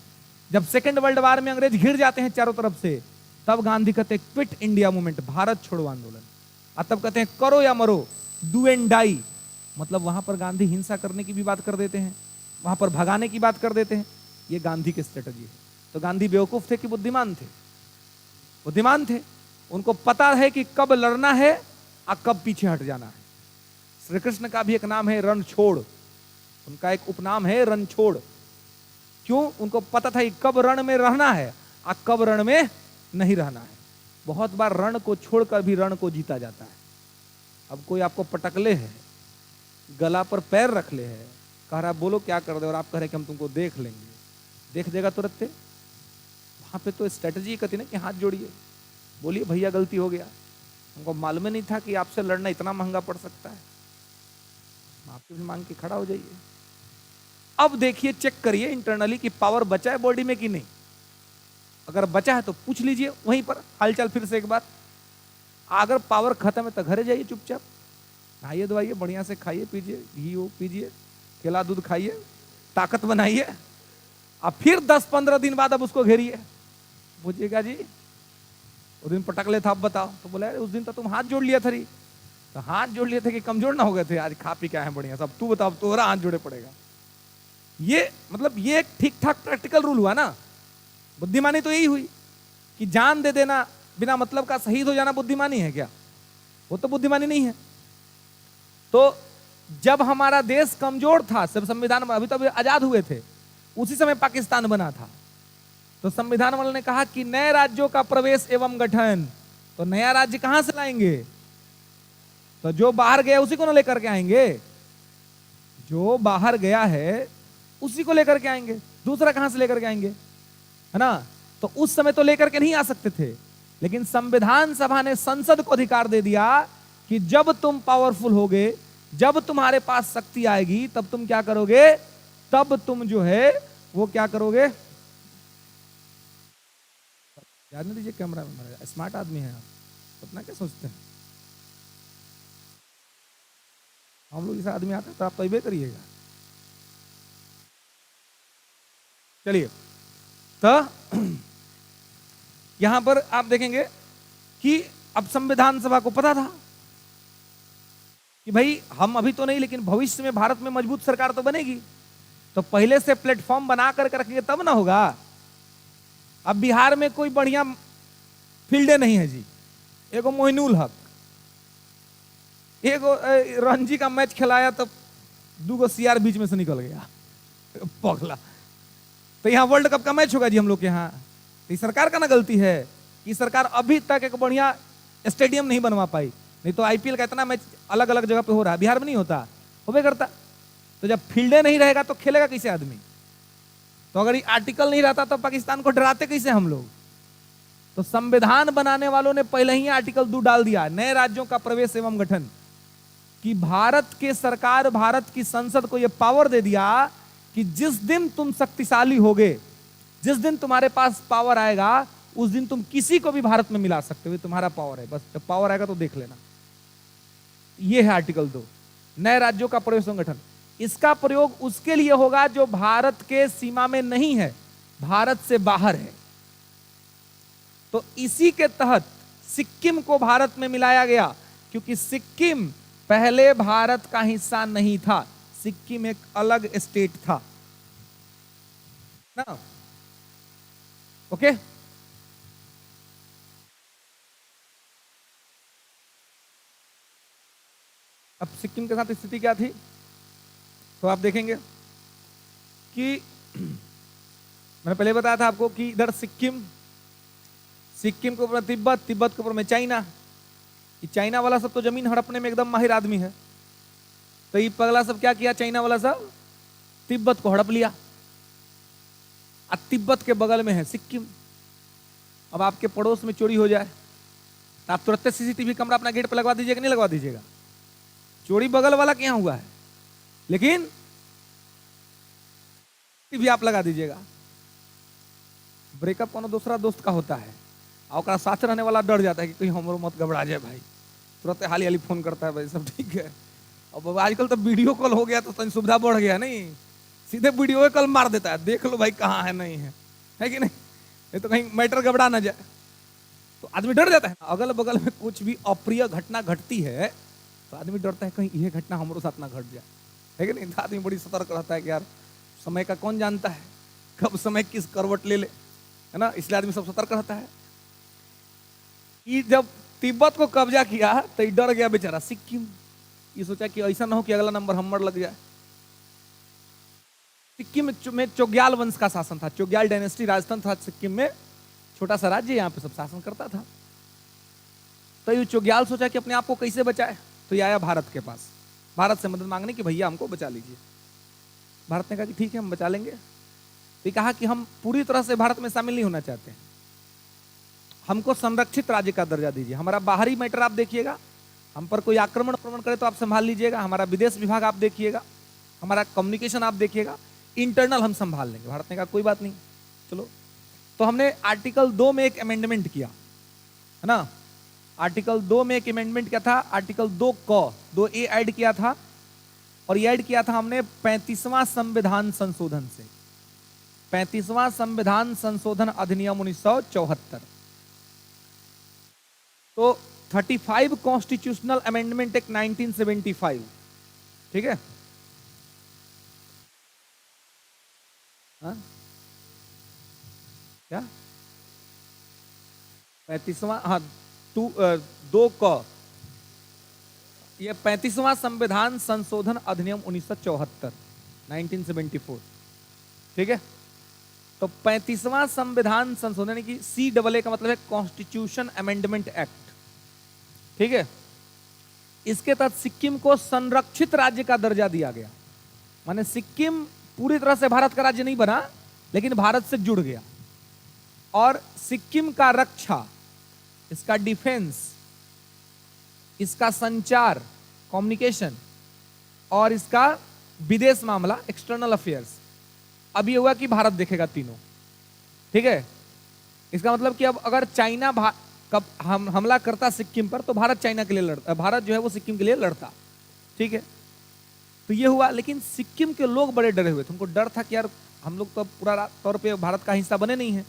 जब सेकेंड वर्ल्ड वॉर में अंग्रेज घिर जाते हैं चारों तरफ से, तब गांधी कहते हैं क्विट इंडिया मूवमेंट, भारत छोड़ो आंदोलन। और तब कहते हैं करो या मरो, डू एंड डाई। मतलब वहां पर गांधी हिंसा करने की भी बात कर देते हैं, वहां पर भगाने की बात कर देते हैं। ये गांधी की स्ट्रेटजी है। तो गांधी बेवकूफ थे कि बुद्धिमान थे? बुद्धिमान थे। उनको पता है कि कब लड़ना है और कब पीछे हट जाना है। श्री कृष्ण का भी एक नाम है रणछोड़, उनका एक उपनाम है रणछोड़। क्यों? उनको पता था कि कब रण में रहना है और कब रण में नहीं रहना है। बहुत बार रण को छोड़कर भी रण को जीता जाता है। अब कोई आपको पटकले है, गला पर पैर रख ले है, कह रहा बोलो क्या कर दे, और आप कह रहे कि हम तुमको देख लेंगे, देख देगा तुरंत। वहां पे तो स्ट्रेटजी कहती ना कि हाथ जोड़िए, बोलिए भैया गलती हो गया, हमको मालूम ही नहीं था कि आपसे लड़ना इतना महंगा पड़ सकता है, माफी भी मांग के खड़ा हो जाइए। अब देखिए, चेक करिए इंटरनली कि पावर बचा है बॉडी में कि नहीं। अगर बचा है तो पूछ लीजिए वहीं पर हालचाल फिर से एक बार। अगर पावर खत्म है तो घरे जाइए चुपचाप, नहाइए धोइए, बढ़िया से खाइए पीजिए, घी वो पीजिए, केला दूध खाइए, ताकत बनाइए। अब फिर 10-15 दिन बाद अब उसको घेरिए, पूछिएगा जी उस दिन पटक ले था, अब बताओ। तो बोला उस दिन तो तुम हाथ जोड़ लिया था री। तो हाथ जोड़ लिए थे कि कमजोर ना हो गए थे, आज खा पी के आए बढ़िया सब, तू बताओ तोहरा हाथ जोड़े पड़ेगा। ये मतलब ये एक ठीक ठाक प्रैक्टिकल रूल हुआ ना। बुद्धिमानी तो यही हुई कि जान दे देना बिना मतलब का, शहीद हो जाना बुद्धिमानी है क्या? वो तो बुद्धिमानी नहीं है। तो जब हमारा देश कमजोर था, सब संविधान अभी तो आजाद हुए थे, उसी समय पाकिस्तान बना था, तो संविधान वालों ने कहा कि नए राज्यों का प्रवेश एवं गठन। तो नया राज्य कहां से लाएंगे? तो जो बाहर गया उसी को ना लेकर के आएंगे, जो बाहर गया है उसी को लेकर के आएंगे, दूसरा कहां से लेकर के आएंगे, है ना। तो उस समय तो लेकर के नहीं आ सकते थे, लेकिन संविधान सभा ने संसद को अधिकार दे दिया कि जब तुम पावरफुल होगे, जब तुम्हारे पास शक्ति आएगी, तब तुम क्या करोगे, तब तुम जो है वो क्या करोगे। याद नहीं दीजिए कैमरा में, स्मार्ट आदमी है आप, अपना क्या सोचते हैं। हम लोग जैसा आदमी आता है तो आप तैबे करिएगा। चलिए, तो यहां पर आप देखेंगे कि अब संविधान सभा को पता था कि भाई हम अभी तो नहीं, लेकिन भविष्य में भारत में मजबूत सरकार तो बनेगी, तो पहले से प्लेटफॉर्म बना करके रखेंगे तब ना होगा। अब बिहार में कोई बढ़िया फील्डे नहीं है जी, एगो मोइनुल हक, एगो रणजी का मैच खिलाया तब 2 सीआर बीच में से निकल गया पगला। तो यहाँ वर्ल्ड कप का मैच होगा जी हम लोग के यहाँ, तो सरकार का ना गलती है कि सरकार अभी तक एक बढ़िया स्टेडियम नहीं बनवा पाई। नहीं तो आईपीएल का इतना मैच अलग अलग जगह पे हो रहा है, बिहार में नहीं होता, होबे करता। तो जब फील्डे नहीं रहेगा तो खेलेगा कैसे आदमी? तो अगर ये आर्टिकल नहीं रहता तो पाकिस्तान को डराते कैसे हम लोग? तो संविधान बनाने वालों ने पहले ही आर्टिकल 2 डाल दिया, नए राज्यों का प्रवेश एवं गठन, कि भारत के सरकार, भारत की संसद को यह पावर दे दिया कि जिस दिन तुम शक्तिशाली होगे, जिस दिन तुम्हारे पास पावर आएगा, उस दिन तुम किसी को भी भारत में मिला सकते हो, तुम्हारा पावर है। बस जब पावर आएगा तो देख लेना। यह है आर्टिकल 2, नए राज्यों का प्रवेश एवं गठन। इसका प्रयोग उसके लिए होगा जो भारत के सीमा में नहीं है, भारत से बाहर है। तो इसी के तहत सिक्किम को भारत में मिलाया गया, क्योंकि सिक्किम पहले भारत का हिस्सा नहीं था, सिक्किम एक अलग स्टेट था ना। ओके, अब सिक्किम के साथ स्थिति क्या थी, तो आप देखेंगे कि मैंने पहले बताया था आपको कि इधर सिक्किम, सिक्किम के ऊपर तिब्बत, तिब्बत के ऊपर में चाइना। कि चाइना वाला सब तो जमीन हड़पने में एकदम माहिर आदमी है, तो ये पगला सब क्या किया, चाइना वाला सब तिब्बत को हड़प लिया। और तिब्बत के बगल में है सिक्किम। अब आपके पड़ोस में चोरी हो जाए तो आप तुरंत सीसीटीवी कैमरा अपना गेट पर लगवा दीजिएगा, नहीं लगवा दीजिएगा? चोरी बगल वाला के यहां हुआ है, लेकिन भी आप लगा दीजिएगा। ब्रेकअप कोनो दूसरा दोस्त का होता है, और साथ रहने वाला डर जाता है कि कहीं हमरो मत घबरा जाए भाई, तुरंत हाली हाली फोन करता है, भाई सब ठीक है। अब आजकल तो वीडियो कॉल हो गया तो सुविधा बढ़ गया, नहीं सीधे वीडियो कॉल मार देता है, देख लो भाई कहाँ है, नहीं है कि नहीं तो कहीं मैटर घबरा ना जाए, तो आदमी डर जाता है। अगल बगल में कुछ भी अप्रिय घटना घटती है तो आदमी डरता है कहीं यह घटना हमारे साथ ना घट जाए, है कि नहीं। तो आदमी बड़ी सतर्क रहता है कि यार समय का कौन जानता है, कब समय किस करवट ले ले, है ना। इसलिए आदमी सब सतर्क रहता है। कि जब तिब्बत को कब्जा किया तो डर गया बेचारा सिक्किम, ये सोचा कि ऐसा ना हो कि अगला नंबर हमर लग जाए। सिक्किम में चोग्याल वंश का शासन था, चोग्याल डायनेस्टी राजस्थान था सिक्किम में, छोटा सा राज्य यहाँ पे सब शासन करता था। तो ये चोग्याल सोचा कि अपने आप को कैसे बचाए, तो ये आया भारत के पास, भारत से मदद मांगने की भैया हमको बचा लीजिए। भारत ने कहा कि ठीक है हम बचा लेंगे। तो कहा कि हम पूरी तरह से भारत में शामिल नहीं होना चाहते हैं, हमको संरक्षित राज्य का दर्जा दीजिए। हमारा बाहरी मैटर आप देखिएगा, हम पर कोई आक्रमण करे तो आप संभाल लीजिएगा, हमारा विदेश विभाग आप देखिएगा, हमारा कम्युनिकेशन आप देखिएगा, इंटरनल हम संभाल लेंगे। भारत ने कहा कोई बात नहीं, चलो। तो हमने आर्टिकल 2 में एक अमेंडमेंट किया, है ना। आर्टिकल 2 में एक अमेंडमेंट किया था, आर्टिकल 2A ऐड किया था, और ये ऐड किया था हमने 35वां संविधान संशोधन से, 35वां संविधान संशोधन अधिनियम 1974। तो 35 कॉन्स्टिट्यूशनल अमेंडमेंट एक्ट 1975, ठीक है। क्या 35वां, हाँ 2 क ये 35वां संविधान संशोधन अधिनियम 1974, 1974, ठीक है। तो 35वां संविधान संशोधन की CAA का मतलब है कॉन्स्टिट्यूशन अमेंडमेंट एक्ट, ठीक है। इसके तहत सिक्किम को संरक्षित राज्य का दर्जा दिया गया। माने सिक्किम पूरी तरह से भारत का राज्य नहीं बना, लेकिन भारत से जुड़ गया, और सिक्किम का रक्षा, इसका डिफेंस, इसका संचार, कम्युनिकेशन, और इसका विदेश मामला, एक्सटर्नल अफेयर्स, अब ये हुआ कि भारत देखेगा तीनों, ठीक है। इसका मतलब कि अब अगर चाइना कब हमला करता सिक्किम पर, तो भारत चाइना के लिए लड़ता, भारत जो है वो सिक्किम के लिए लड़ता, ठीक है। तो ये हुआ, लेकिन सिक्किम के लोग बड़े डरे हुए थे, उनको डर था कि यार हम लोग तो पूरा तौर पे भारत का हिस्सा बने नहीं है,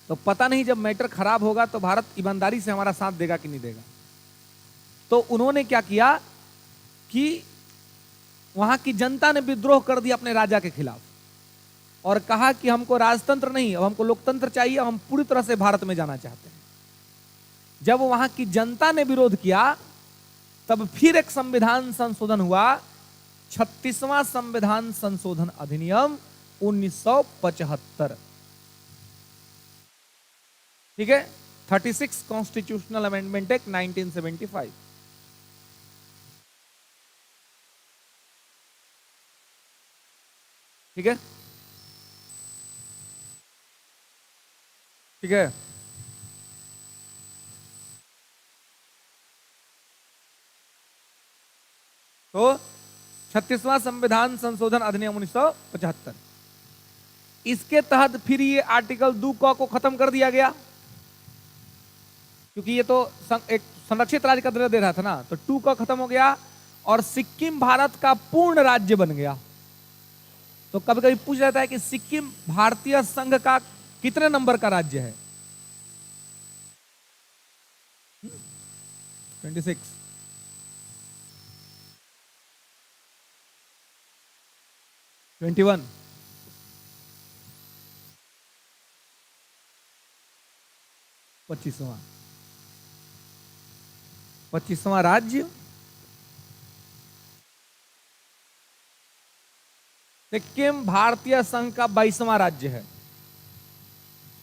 तो पता नहीं जब मैटर खराब होगा तो भारत ईमानदारी से हमारा साथ देगा कि नहीं देगा। तो उन्होंने क्या किया कि वहां की जनता ने विद्रोह कर दिया अपने राजा के खिलाफ, और कहा कि हमको राजतंत्र नहीं, अब हमको लोकतंत्र चाहिए, हम पूरी तरह से भारत में जाना चाहते हैं। जब वहां की जनता ने विरोध किया, तब फिर एक संविधान संशोधन हुआ, 36वां संविधान संशोधन अधिनियम 1975, ठीक है। 36 कॉन्स्टिट्यूशनल अमेंडमेंट एक्ट 1975, ठीक है, ठीक है। तो 36वां संविधान संशोधन अधिनियम 1975, इसके तहत फिर ये आर्टिकल 2 को खत्म कर दिया गया, क्योंकि ये तो एक संरक्षित राज्य का दर्जा दे रहा था ना, तो 2 का खत्म हो गया, और सिक्किम भारत का पूर्ण राज्य बन गया। तो कभी कभी पूछ जाता है कि सिक्किम भारतीय संघ का कितने नंबर का राज्य है? 26, 21, 25वां राज्य। सिक्किम भारतीय संघ का 22वां राज्य है,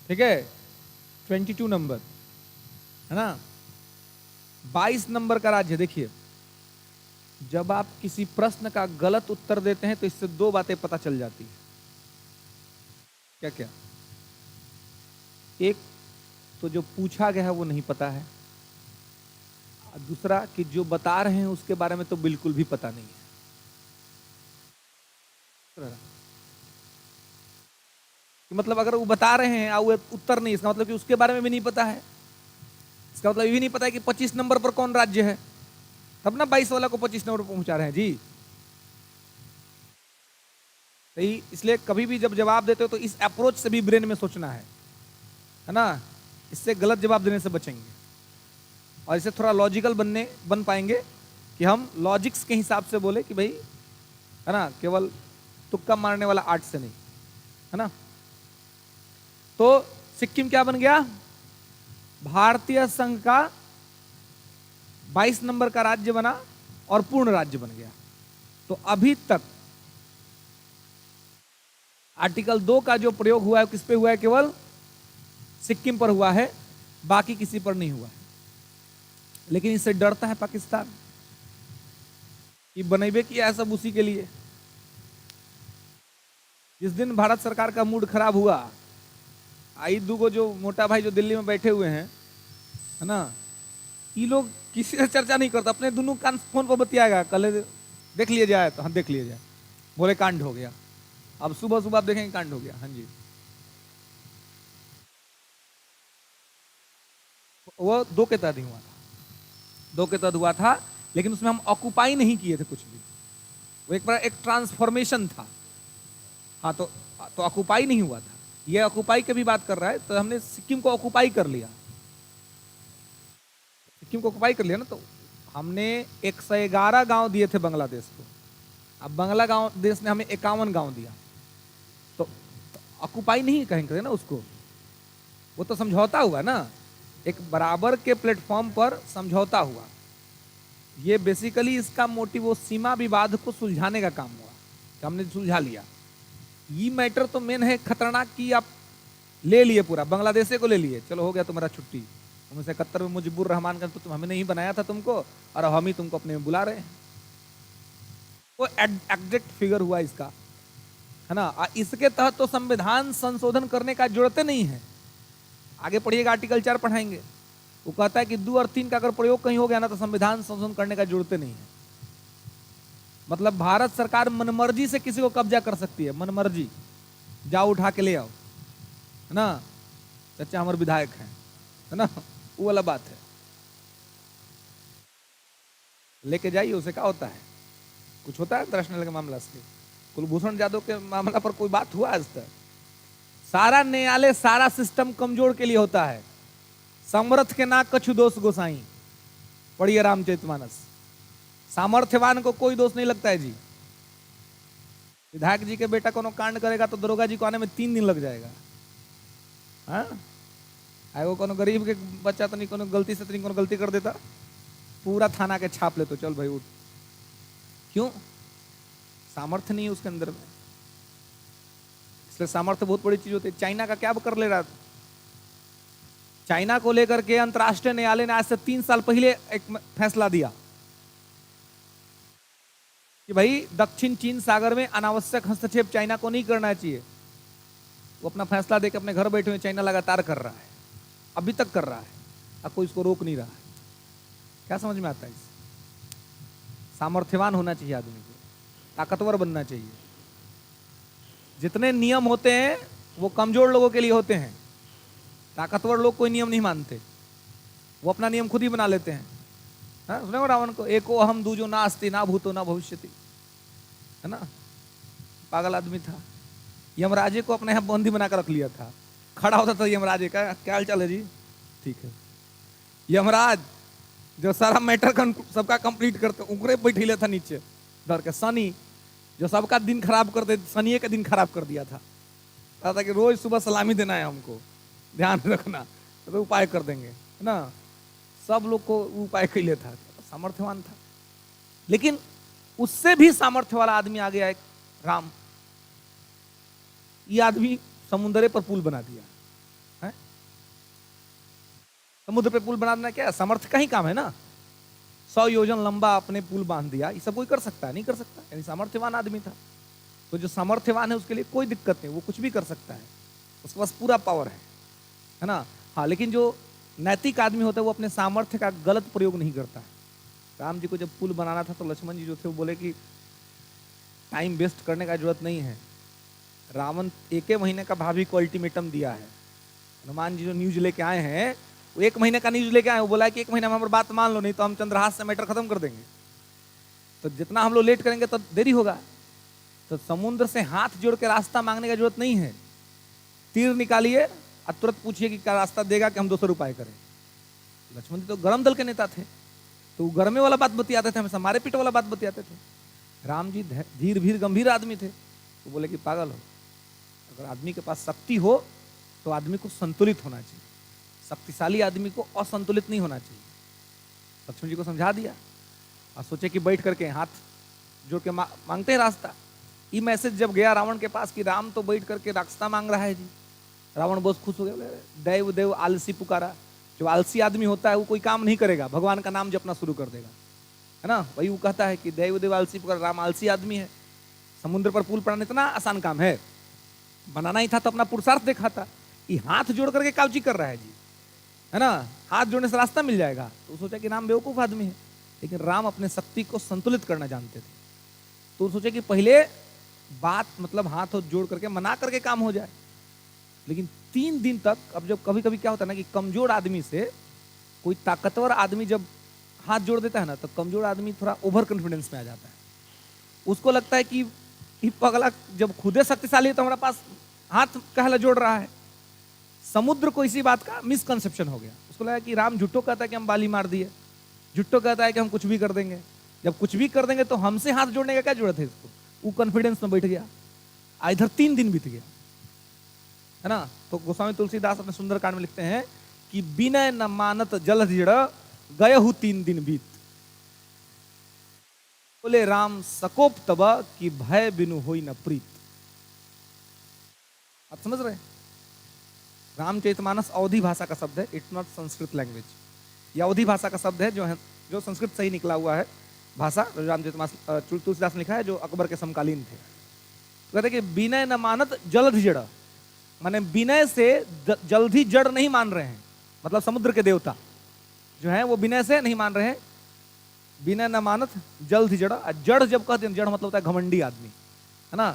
ठीक है, 22 नंबर, है ना, 22 नंबर का राज्य। देखिए, जब आप किसी प्रश्न का गलत उत्तर देते हैं तो इससे 2 बातें पता चल जाती है। क्या क्या? एक तो जो पूछा गया है वो नहीं पता है, दूसरा कि जो बता रहे हैं उसके बारे में तो बिल्कुल भी पता नहीं है। कि मतलब अगर वो बता रहे हैं और उत्तर नहीं, इसका मतलब कि उसके बारे में भी नहीं पता है। इसका मतलब ये भी नहीं पता है कि 25 नंबर पर कौन राज्य है, तब ना 22 वाला को 25 नंबर पर पहुंचा रहे हैं जी। सही, इसलिए कभी भी जब जवाब देते हो तो इस अप्रोच से भी ब्रेन में सोचना है ना, इससे गलत जवाब देने से बचेंगे, और इससे थोड़ा लॉजिकल बन पाएंगे कि हम लॉजिक्स के हिसाब से बोले कि भाई, है ना, केवल तुक्का मारने वाला आर्ट से नहीं, है ना। तो सिक्किम क्या बन गया? भारतीय संघ का 22 नंबर का राज्य बना और पूर्ण राज्य बन गया। तो अभी तक आर्टिकल 2 का जो प्रयोग हुआ है किस पे हुआ है? केवल सिक्किम पर हुआ है, बाकी किसी पर नहीं हुआ है। लेकिन इससे डरता है पाकिस्तान कि बनेबे किया है सब उसी के लिए। जिस दिन भारत सरकार का मूड खराब हुआ, आई दूगो जो मोटा भाई जो दिल्ली में बैठे हुए हैं, है ना, ये लोग किसी से चर्चा नहीं करता, अपने दोनों कान फोन पर बतियाएगा, कल देख लिया जाए, तो हाँ देख लिया जाए, बोले कांड हो गया। अब सुबह सुबह आप देखेंगे कांड हो गया। हाँ जी, वो 2 के तहत ही हुआ था, 2 के तहत हुआ था, लेकिन उसमें हम ऑक्युपाई नहीं किए थे कुछ भी, वो एक बार एक ट्रांसफॉर्मेशन था। हाँ, तो ऑक्युपाई नहीं हुआ था। ये ऑक्युपाई की भी बात कर रहा है, तो हमने सिक्किम को ऑक्युपाई कर लिया, सिक्किम को ऑक्युपाई कर लिया ना, तो हमने 111 गांव दिए थे बांग्लादेश को, अब बांग्लादेश ने हमें 51 गांव दिया, तो ऑक्युपाई नहीं कहेंगे ना उसको, वो तो समझौता हुआ ना, एक बराबर के प्लेटफॉर्म पर समझौता हुआ। ये बेसिकली इसका मोटिव वो सीमा विवाद को सुलझाने का काम हुआ, कि हमने सुलझा लिया। ये मैटर तो मेन है खतरनाक कि आप ले लिए, पूरा बांग्लादेश को ले लिए, चलो हो गया तुम्हारा छुट्टी। 1971 में मुजीबुर रहमान का तो हमें नहीं बनाया था तुमको, और हम ही तुमको अपने में बुला रहे हैं। वो एग्जैक्ट फिगर हुआ इसका, है ना। इसके तहत तो संविधान संशोधन करने का जरूरत नहीं है। आगे पढ़िएगा, आर्टिकल 4 पढ़ाएंगे, वो कहता है कि 2 और 3 का अगर प्रयोग कहीं हो गया ना, तो संविधान संशोधन करने का जरूरत नहीं है। मतलब भारत सरकार मनमर्जी से किसी को कब्जा कर सकती है, मनमर्जी, जाओ उठा के ले आओ, है ना, चाचा हमारे विधायक हैं, है ना, वो वाला बात है, लेके जाइए, उसे क्या होता है, कुछ होता है इंटरनेशनल के मामला से। कुलभूषण जाधव के मामला पर कोई बात हुआ आज तक? सारा न्यायालय, सारा सिस्टम कमजोर के लिए होता है। समर्थ के ना कछु दोष गोसाई, पढ़िए रामचरितमानस। सामर्थ्यवान को कोई दोष नहीं लगता है जी। विधायक जी के बेटा कोनो कांड करेगा तो दरोगा जी को आने में 3 दिन लग जाएगा। हाँ, वो कोनो गरीब के बच्चा तो नहीं, कोनो गलती से तो नहीं, कोनो गलती कर देता, पूरा थाना के छाप ले, तो चल भाई उठ। क्यों? सामर्थ्य नहीं है उसके अंदर में, इसलिए सामर्थ्य बहुत बड़ी चीज होती है। चाइना का क्या कर ले रहा था? चाइना को लेकर के अंतर्राष्ट्रीय न्यायालय ने आज से 3 साल पहले एक फैसला दिया कि भाई दक्षिण चीन सागर में अनावश्यक हस्तक्षेप चाइना को नहीं करना चाहिए। वो अपना फैसला देकर अपने घर बैठे हुए, चाइना लगातार कर रहा है, अभी तक कर रहा है, अब कोई इसको रोक नहीं रहा है। क्या समझ में आता है? सामर्थ्यवान होना चाहिए आदमी को, ताकतवर बनना चाहिए। जितने नियम होते हैं वो कमजोर लोगों के लिए होते हैं, ताकतवर लोग कोई नियम नहीं मानते, वो अपना नियम खुद ही बना लेते हैं। हाँ, सुने हो रावण को, एको अहम दूजो ना अस्ति ना भूतो ना भविष्यति, है ना, पागल आदमी था। यमराजे को अपने यहाँ बंदी बनाकर रख लिया था, खड़ा होता था यमराजे का, क्या हाल चाल है जी, ठीक है। यमराज जो सारा मैटर सबका कंप्लीट करते, उगरे बैठे ले था नीचे डर के। शनि जो सबका दिन खराब करते, शनि का दिन खराब कर दिया था, कहा था कि रोज सुबह सलामी देना है हमको, ध्यान रखना, तो उपाय कर देंगे, है ना। सब लोग को उपाय कैले था, सामर्थ्यवान था। लेकिन उससे भी सामर्थ्य वाला आदमी आ गया, एक राम। ये आदमी समुद्र पर पुल बना दिया है। समुद्र पे पुल बना देना क्या है? सामर्थ्य का ही काम है ना। 100 योजन लंबा अपने पुल बांध दिया, ये सब कोई कर सकता है? नहीं कर सकता, यानी सामर्थ्यवान आदमी था। तो जो सामर्थ्यवान है उसके लिए कोई दिक्कत नहीं, वो कुछ भी कर सकता है, उसके पास पूरा पावर है ना। हाँ, लेकिन जो नैतिक आदमी होता है वो अपने सामर्थ्य का गलत प्रयोग नहीं करता है। राम जी को जब पुल बनाना था तो लक्ष्मण जी जो थे वो बोले कि टाइम वेस्ट करने का जरूरत नहीं है। रावण 1 महीने का भाभी को अल्टीमेटम दिया है। हनुमान जी जो न्यूज लेके आए हैं वो 1 महीने का न्यूज लेके आए, वो बोला है कि 1 महीने में हमारी बात मान लो, नहीं तो हम चंद्रहास से मैटर खत्म कर देंगे। तो जितना हम लोग लेट करेंगे तो देरी होगा। तो समुद्र से हाथ जोड़ के रास्ता मांगने की जरूरत नहीं है, तीर निकालिए और तुरंत पूछिए कि क्या रास्ता देगा कि हम दूसरा उपाय करें। लक्ष्मण जी तो गरम दल के नेता थे, तो गरमे वाला बात बतियाते थे, हमेशा मारे पीटे वाला बात बतियाते थे। राम जी धीर भीर गंभीर आदमी थे, तो बोले कि पागल हो, अगर आदमी के पास शक्ति हो तो आदमी को संतुलित होना चाहिए, शक्तिशाली आदमी को असंतुलित नहीं होना चाहिए। लक्ष्मण जी को समझा दिया और सोचे कि बैठ करके हाथ जोड़ के मांगते हैं रास्ता। ये मैसेज जब गया रावण के पास कि राम तो बैठ करके रास्ता मांग रहा है जी, रावण बहुत खुश हो गया। दैव देव आलसी पुकारा। जो आलसी आदमी होता है वो कोई काम नहीं करेगा, भगवान का नाम जपना शुरू कर देगा, है ना। वही वो कहता है कि दैव देव आलसी पुकारा, राम आलसी आदमी है। समुद्र पर पुल बनाना इतना आसान काम है, बनाना ही था तो अपना पुरुषार्थ दिखाता। कि हाथ जोड़ करके काउची कर रहा है जी, है ना, हाथ जोड़ने से रास्ता मिल जाएगा। तो सोचा कि राम बेवकूफ आदमी है, लेकिन राम अपने शक्ति को संतुलित करना जानते थे। तो सोचे कि पहले बात मतलब हाथ जोड़ करके मना करके काम हो जाए। लेकिन 3 दिन तक, अब जब कभी कभी क्या होता है ना कि कमजोर आदमी से कोई ताकतवर आदमी जब हाथ जोड़ देता है ना, तो कमजोर आदमी थोड़ा ओवर कॉन्फिडेंस में आ जाता है। उसको लगता है कि पगला जब खुदे शक्तिशाली है तो हमारे पास हाथ कहला जोड़ रहा है। समुद्र को इसी बात का मिसकंसेप्शन हो गया। उसको लगा कि राम झूठो कहता है कि हम बाली मार दिए, झूठो कहता है कि हम कुछ भी कर देंगे, जब कुछ भी कर देंगे तो हमसे हाथ जोड़ने का क्या जरूरत है इसको। वो कॉन्फिडेंस में बैठ गया। इधर 3 दिन बीत गया, है ना। तो गोस्वामी तुलसीदास अपने सुंदरकांड में लिखते हैं कि बिनय न मानत जलधिड़ गए हु 3 दिन बीत, बोले राम सकोप तब कि भय बिनु होई न प्रीत। आप समझ रहे हैं, रामचरितमानस अवधी भाषा का शब्द है, इट्स नॉट संस्कृत लैंग्वेज। यह अवधी भाषा का शब्द है जो संस्कृत से ही निकला हुआ है भाषा। रामचरितमानस तुलसीदास ने लिखा है, जो अकबर के समकालीन थे। तो कहते कि विनय न मानत जलधि जड़, माने विनय से जल्दी जड़ नहीं मान रहे हैं, मतलब समुद्र के देवता जो हैं वो विनय से नहीं मान रहे हैं। विनय न मानत जल्दी जड़, जड़ जब कहते हैं, जड़ मतलब होता है घमंडी आदमी, है ना,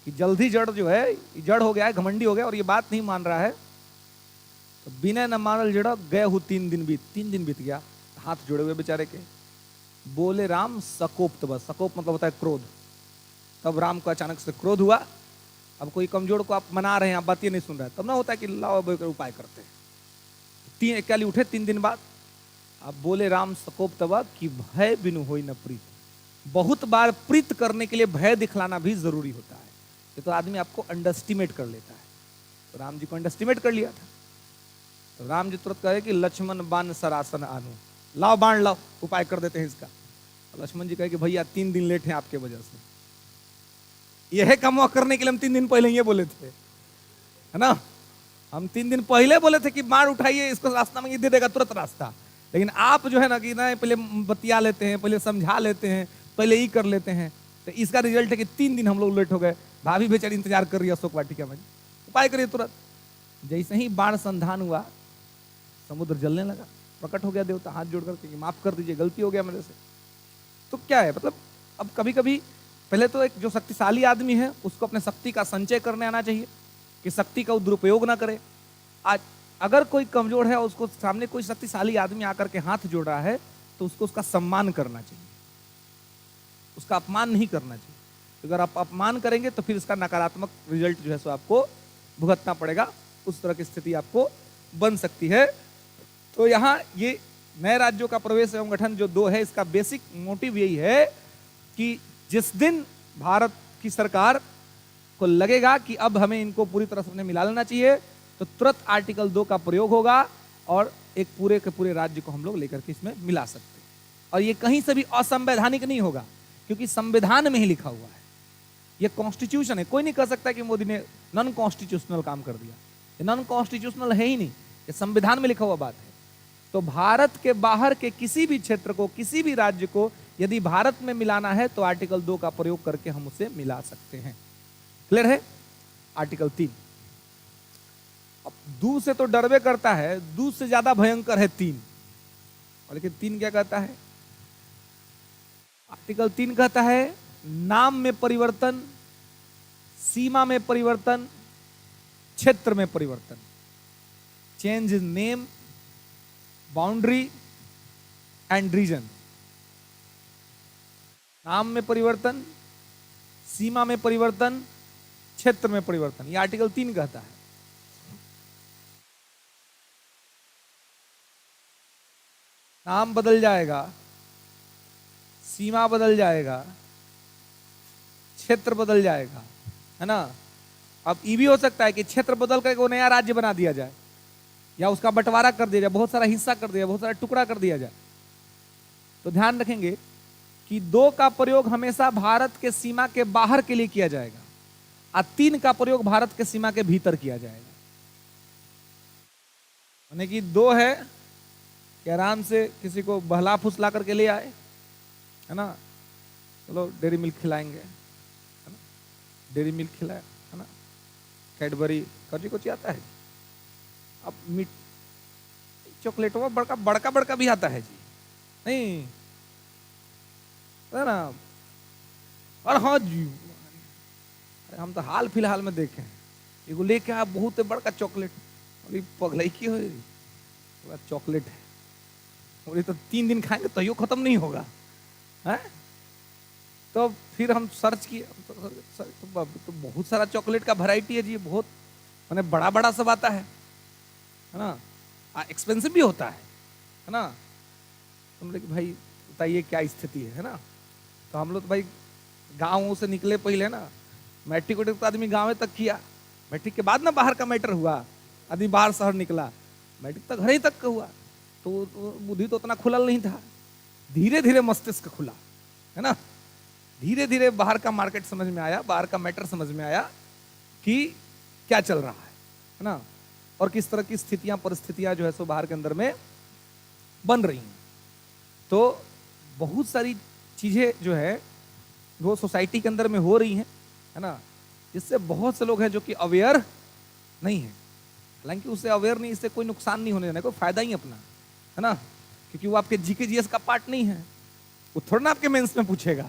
कि जल्दी जड़ जो है जड़ हो गया है, घमंडी हो गया और ये बात नहीं मान रहा है। तो विनय न मानल जड़ गए हु 3 दिन बीत, 3 दिन बीत गया हाथ जोड़े हुए बेचारे के। बोले राम सकोप तब, सकोप मतलब होता है क्रोध। तब राम को अचानक से क्रोध हुआ। अब कोई कमजोर को आप मना रहे हैं, आप बातें नहीं सुन रहे हैं, तब ना होता है कि लाओ उपाय करते हैं। 3 इक्याली उठे 3 दिन बाद। अब बोले राम सकोप तब कि भय बिनु होई न प्रीत। बहुत बार प्रीत करने के लिए भय दिखलाना भी जरूरी होता है। ये तो आदमी आपको अंडरस्टिमेट कर लेता है। तो राम जी को अंडरस्टिमेट कर लिया था। तो राम जी तुरंत कहे कि लक्ष्मण बाण सरासन आनु, लाओ बाण लाओ, उपाय कर देते हैं इसका। लक्ष्मण जी कहे कि भैया 3 दिन लेट हैं आपके वजह से, यह काम करने के लिए हम 3 दिन पहले ये बोले थे, है ना। हम 3 दिन पहले बोले थे कि बाण उठाइए, इसको रास्ता में ये दे देगा तुरंत रास्ता। लेकिन आप जो है ना कि ना पहले बतिया लेते हैं, पहले समझा लेते हैं, पहले ही कर लेते हैं। तो इसका रिजल्ट है कि 3 दिन हम लोग लेट हो गए। भाभी बेचारी इंतजार कर रही है अशोक वाटिका में, उपाय करिए तुरंत। जैसे ही बाण संधान हुआ, समुद्र जलने लगा। प्रकट हो गया देवता हाथ जोड़ करके, माफ कर दीजिए, गलती हो गया मेरे से। तो क्या है मतलब, अब कभी कभी पहले तो एक जो शक्तिशाली आदमी है उसको अपने शक्ति का संचय करने आना चाहिए कि शक्ति का दुरुपयोग ना करे। आज अगर कोई कमजोर है, उसको सामने कोई शक्तिशाली आदमी आकर के हाथ जोड़ रहा है, तो उसको उसका सम्मान करना चाहिए, उसका अपमान नहीं करना चाहिए। अगर आप अपमान करेंगे तो फिर इसका नकारात्मक रिजल्ट जो है सो आपको भुगतना पड़ेगा। उस तरह की स्थिति आपको बन सकती है। तो यहाँ ये नए राज्यों का प्रवेश एवं गठन जो 2 है, इसका बेसिक मोटिव यही है कि जिस दिन भारत की सरकार को लगेगा कि अब हमें इनको पूरी तरह से मिला लेना चाहिए, तो तुरंत आर्टिकल 2 का प्रयोग होगा और एक पूरे के पूरे राज्य को हम लोग लेकर के इसमें मिला सकते हैं। और ये कहीं से भी असंवैधानिक नहीं होगा, क्योंकि संविधान में ही लिखा हुआ है, ये कॉन्स्टिट्यूशन है। कोई नहीं कह सकता कि मोदी ने नॉन कॉन्स्टिट्यूशनल काम कर दिया, ये नॉन कॉन्स्टिट्यूशनल है ही नहीं, ये संविधान में लिखा हुआ बात है। तो भारत के बाहर के किसी भी क्षेत्र को, किसी भी राज्य को यदि भारत में मिलाना है तो आर्टिकल 2 का प्रयोग करके हम उसे मिला सकते हैं। क्लियर है। आर्टिकल 3, अब दूध से तो डरवे करता है, दूध से ज्यादा भयंकर है 3। और लेकिन 3 क्या कहता है? आर्टिकल 3 कहता है नाम में परिवर्तन, सीमा में परिवर्तन, क्षेत्र में परिवर्तन। Change in name, boundary and region. नाम में परिवर्तन, सीमा में परिवर्तन, क्षेत्र में परिवर्तन, ये आर्टिकल 3 कहता है। नाम बदल जाएगा, सीमा बदल जाएगा, क्षेत्र बदल जाएगा, है ना। अब ये भी हो सकता है कि क्षेत्र बदल करके वो नया राज्य बना दिया जाए, या उसका बंटवारा कर दिया जाए, बहुत सारा हिस्सा कर दिया, बहुत सारा टुकड़ा कर दिया जाए। तो ध्यान रखेंगे कि 2 का प्रयोग हमेशा भारत के सीमा के बाहर के लिए किया जाएगा और 3 का प्रयोग भारत के सीमा के भीतर किया जाएगा। यानी कि 2 है कि आराम से किसी को बहला फुसला करके ले आए, है ना, चलो डेयरी मिल्क खिलाएंगे, है ना, डेयरी मिल्क खिलाया, है ना, कैडबरी कौची कौची आता है, अब मीठ चॉकलेट वो बड़का बड़का बड़का भी आता है जी, नहीं है ना। और हाँ जी, अरे हम तो हाल फिलहाल में देखे हैं, एगो लेके आया बहुत बड़का चॉकलेट, अरे पगलाई की हो चॉकलेट है, और ये तो 3 दिन खाएंगे तो यो खत्म नहीं होगा है। तो फिर हम सर्च किए तो बहुत सारा चॉकलेट का वैरायटी है जी, बहुत माने बड़ा बड़ा सब आता है ना, एक्सपेंसिव भी होता है ना। तो हम लोग भाई बताइए क्या स्थिति है ना। तो हम लोग तो भाई गाँव से निकले पहले ना, मैट्रिक तो आदमी गाँव तक किया, मैट्रिक के बाद ना बाहर का मैटर हुआ, आदमी बाहर शहर निकला, मैट्रिक तक घर ही तक का हुआ, तो बुद्धि तो उतना खुलल नहीं था। धीरे धीरे मस्तिष्क खुला है ना, धीरे धीरे बाहर का मार्केट समझ में आया, बाहर का मैटर समझ में आया कि क्या चल रहा है ना, और किस तरह की स्थितियां परिस्थितियां जो है सो बाहर के अंदर में बन रही हैं। तो बहुत सारी चीजें जो है वो सोसाइटी के अंदर में हो रही हैं है ना, जिससे बहुत से लोग हैं जो कि अवेयर नहीं है। हालांकि उससे अवेयर नहीं, इससे कोई नुकसान नहीं होने देना, कोई फायदा ही अपना है ना, क्योंकि वो आपके जीके जीएस का पार्ट नहीं है, वो थोड़ा ना आपके मेंस में पूछेगा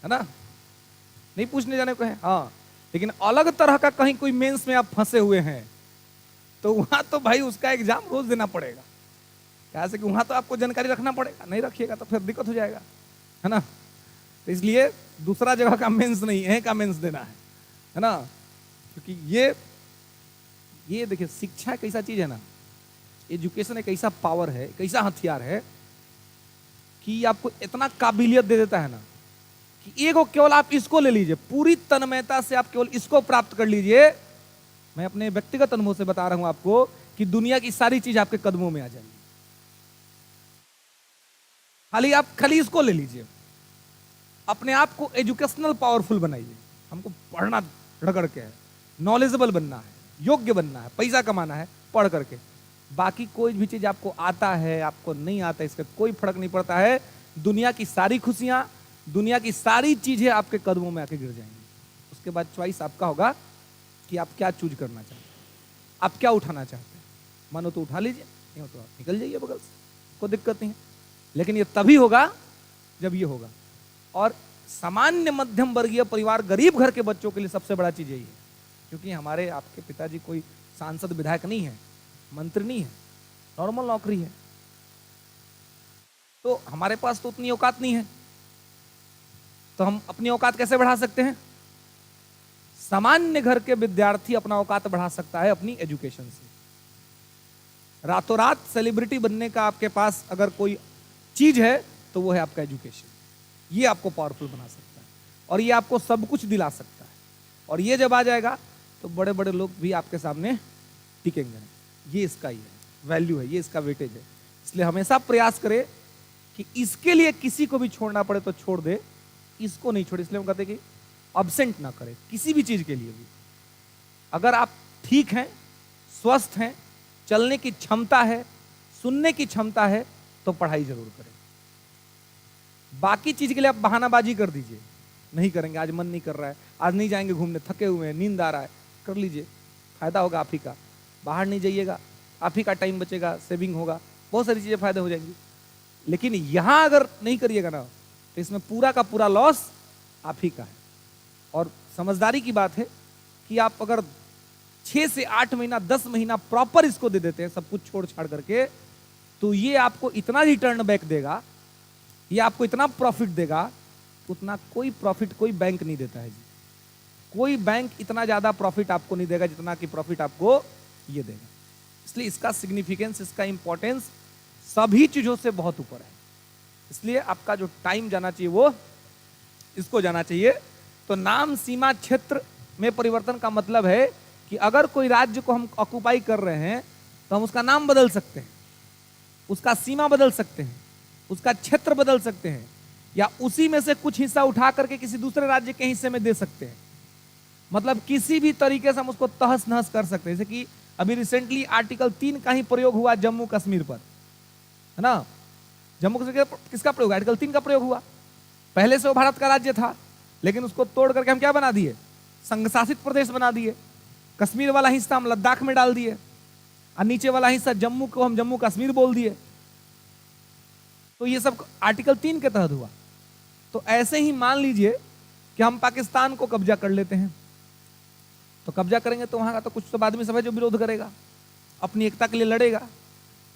है ना, नहीं पूछने जाने को है। हाँ, लेकिन अलग तरह का कहीं कोई मेंस में आप फंसे हुए हैं तो वहां तो भाई उसका एग्जाम रोज देना पड़ेगा, क्या से कि वहां तो आपको जानकारी रखना पड़ेगा, नहीं रखिएगा तो फिर दिक्कत हो जाएगा है ना। तो इसलिए दूसरा जगह का मेंस नहीं है, का मेंस देना है ना, क्योंकि ये देखिए शिक्षा एक ऐसा चीज है ना, एजुकेशन एक ऐसा पावर है, एक ऐसा हथियार है कि आपको इतना काबिलियत दे देता है ना कि एगो केवल आप इसको ले लीजिए, पूरी तन्मयता से आप केवल इसको प्राप्त कर लीजिए। मैं अपने व्यक्तिगत अनुभव से बता रहा हूं आपको कि दुनिया की सारी चीज आपके कदमों में आ जाएगी। खाली इसको ले लीजिए, अपने आप को एजुकेशनल पावरफुल बनाइए। हमको पढ़ना रगड़ के है, नॉलेजेबल बनना है, योग्य बनना है, पैसा कमाना है पढ़ करके। बाकी कोई भी चीज आपको आता है आपको नहीं आता, इसका कोई फर्क नहीं पड़ता है। दुनिया की सारी खुशियां, दुनिया की सारी चीजें आपके कदमों में आके गिर जाएंगी। उसके बाद चॉइस आपका होगा कि आप क्या चूज करना चाहते हैं, आप क्या उठाना चाहते हैं। मानो तो उठा लीजिए, नहीं हो तो आप निकल जाइए बगल से, कोई दिक्कत नहीं है। लेकिन ये तभी होगा जब ये होगा। और सामान्य मध्यम वर्गीय परिवार, गरीब घर के बच्चों के लिए सबसे बड़ा चीज यही है, क्योंकि हमारे आपके पिताजी कोई सांसद विधायक नहीं है, मंत्री नहीं है, नॉर्मल नौकरी है, तो हमारे पास तो उतनी औकात नहीं है। तो हम अपनी औकात कैसे बढ़ा सकते हैं? सामान्य घर के विद्यार्थी अपना औकात बढ़ा सकता है अपनी एजुकेशन से। रातों रात सेलिब्रिटी बनने का आपके पास अगर कोई चीज है तो वो है आपका एजुकेशन। ये आपको पावरफुल बना सकता है और ये आपको सब कुछ दिला सकता है, और ये जब आ जाएगा तो बड़े बड़े लोग भी आपके सामने टिकेंगे। ये इसका ही है वैल्यू है, ये इसका वेटेज है। इसलिए हमेशा प्रयास करें कि इसके लिए किसी को भी छोड़ना पड़े तो छोड़ दे, इसको नहीं छोड़े। इसलिए हम कहते हैं कि अब्सेंट ना करें किसी भी चीज के लिए भी। अगर आप ठीक हैं, स्वस्थ हैं, चलने की क्षमता है, सुनने की क्षमता है, तो पढ़ाई जरूर करें। बाकी चीज के लिए आप बहानाबाजी कर दीजिए, नहीं करेंगे, आज मन नहीं कर रहा है, आज नहीं जाएंगे घूमने, थके हुए हैं, नींद आ रहा है, कर लीजिए, फायदा होगा आप ही का। बाहर नहीं जाइएगा, आप ही का टाइम बचेगा, सेविंग होगा, बहुत सारी चीजें फायदे हो जाएंगी। लेकिन यहां अगर नहीं करिएगा ना तो इसमें पूरा का पूरा लॉस आप ही का है। और समझदारी की बात है कि आप अगर 6 से 8 महीना 10 महीना प्रॉपर इसको दे देते हैं, सब कुछ छोड़ छाड़ करके, तो ये आपको इतना रिटर्न बैक देगा, ये आपको इतना प्रॉफिट देगा, उतना कोई प्रॉफिट कोई बैंक नहीं देता है जी। कोई बैंक इतना ज्यादा प्रॉफिट आपको नहीं देगा जितना कि प्रॉफिट आपको ये देगा। इसलिए इसका सिग्निफिकेंस, इसका इंपॉर्टेंस सभी चीजों से बहुत ऊपर है। इसलिए आपका जो टाइम जाना चाहिए वो इसको जाना चाहिए। तो नाम सीमा क्षेत्र में परिवर्तन का मतलब है कि अगर कोई राज्य को हम ऑक्युपाई कर रहे हैं तो हम उसका नाम बदल सकते हैं, उसका सीमा बदल सकते हैं, उसका क्षेत्र बदल सकते हैं, या उसी में से कुछ हिस्सा उठा करके किसी दूसरे राज्य के हिस्से में दे सकते हैं। मतलब किसी भी तरीके से हम उसको तहस नहस कर सकते हैं। जैसे कि अभी रिसेंटली आर्टिकल 3 का ही प्रयोग हुआ जम्मू कश्मीर पर, है ना। जम्मू कश्मीर किसका प्रयोग? आर्टिकल 3 का प्रयोग हुआ। पहले से वो भारत का राज्य था, लेकिन उसको तोड़ करके हम क्या बना दिए? संघ शासित प्रदेश बना दिए। कश्मीर वाला हिस्सा हम लद्दाख में डाल दिए। और नीचे वाला हिस्सा जम्मू को हम जम्मू कश्मीर बोल दिए। तो ये सब आर्टिकल 3 के तहत हुआ। तो ऐसे ही मान लीजिए कि हम पाकिस्तान को कब्जा कर लेते हैं, तो कब्जा करेंगे तो वहां का तो कुछ तो आदमी सब है जो विरोध करेगा, अपनी एकता के लिए लड़ेगा।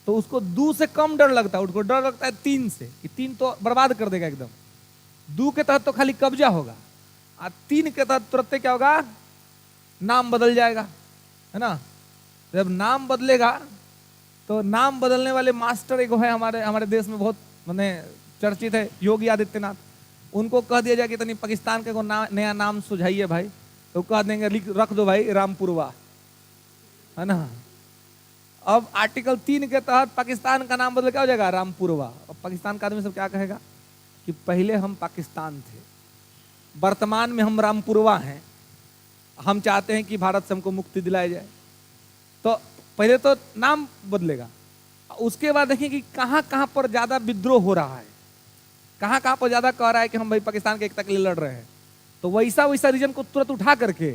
तो उसको 2 से कम डर लगता है, उसको डर लगता है 3 से, कि 3 तो बर्बाद कर देगा एकदम। 2 के तहत तो खाली कब्जा होगा, और 3 के तहत तुरंत क्या होगा, नाम बदल जाएगा, है ना। जब नाम बदलेगा तो नाम बदलने वाले मास्टर एक है हमारे देश में बहुत माने चर्चित है, योगी आदित्यनाथ। उनको कह दिया जाए कि तनी पाकिस्तान के को नया नाम सुझाइए भाई, तो कह देंगे रख दो भाई रामपुरवा, है ना। अब आर्टिकल 3 के तहत पाकिस्तान का नाम बदल क्या हो जाएगा, रामपुरवा। अब पाकिस्तान का आदमी सब क्या कहेगा कि पहले हम पाकिस्तान थे, वर्तमान में हम रामपुरवा हैं, हम चाहते हैं कि भारत से हमको मुक्ति दिलाई जाए। तो पहले तो नाम बदलेगा, उसके बाद देखिए कि कहां कहां पर ज्यादा विद्रोह हो रहा है, कहां कहां पर ज्यादा कह रहा है कि हम भाई पाकिस्तान के एकता के लिए लड़ रहे हैं। तो वैसा वैसा रीजन को तुरंत उठा करके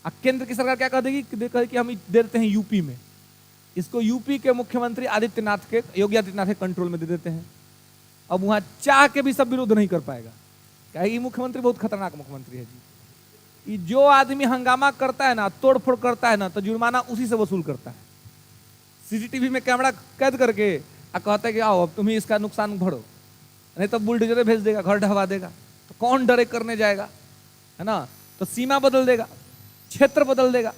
केंद्र की सरकार क्या कह देगी कि हम दे देते हैं यूपी में, इसको यूपी के मुख्यमंत्री योगी आदित्यनाथ के कंट्रोल में दे देते हैं। अब वहां चाह के भी सब विरोध नहीं कर पाएगा, क्या ये मुख्यमंत्री बहुत खतरनाक मुख्यमंत्री है जी। जो आदमी हंगामा करता है ना, तोड़फोड़ करता है ना, तो जुर्माना उसी से वसूल करता है। सीसीटीवी में कैमरा कैद करके कहता है कि आओ अब तुम्हें इसका नुकसान भरो, नहीं तो बुलडोजर भेज देगा, घर ढहवा देगा। तो कौन डरे करने जाएगा, है ना। तो सीमा बदल देगा, क्षेत्र बदल देगा।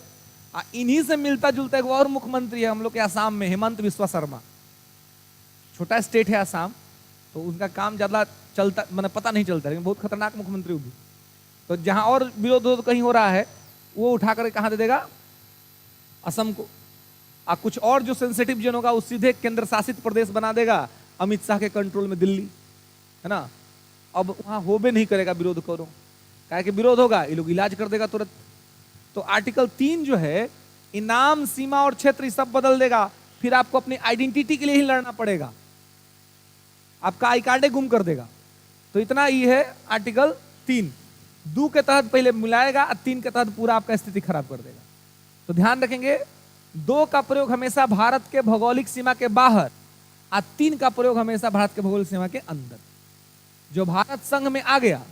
इन्हीं से मिलता जुलता एक और मुख्यमंत्री है हम लोग के आसाम में, हेमंत बिस्वा शर्मा। छोटा स्टेट है आसाम, तो उनका काम ज्यादा चलता मैंने पता नहीं चलता, लेकिन बहुत खतरनाक मुख्यमंत्री भी। तो जहां और विरोध कहीं हो रहा है वो उठा कर कहां दे देगा, असम को। कुछ और जो सेंसिटिव जन होगा उस सीधे केंद्र शासित प्रदेश बना देगा, अमित शाह के कंट्रोल में दिल्ली, है ना। अब वहां होबे नहीं करेगा विरोध करो, काहे कि विरोध होगा ये लोग इलाज कर देगा तुरंत। तो आर्टिकल 3 जो है इनाम, सीमा और क्षेत्र सब बदल देगा। फिर आपको अपनी आइडेंटिटी के लिए ही लड़ना पड़ेगा, आपका आई कार्ड गुम कर देगा। तो इतना ही है आर्टिकल 3। 2 के तहत पहले मिलाएगा, 3 के तहत पूरा आपका स्थिति खराब कर देगा। तो ध्यान रखेंगे, 2 का प्रयोग हमेशा भारत के भौगोलिक सीमा के बाहर, और 3 का प्रयोग हमेशा भारत के भौगोलिक सीमा के अंदर। जो भारत संघ में आ गया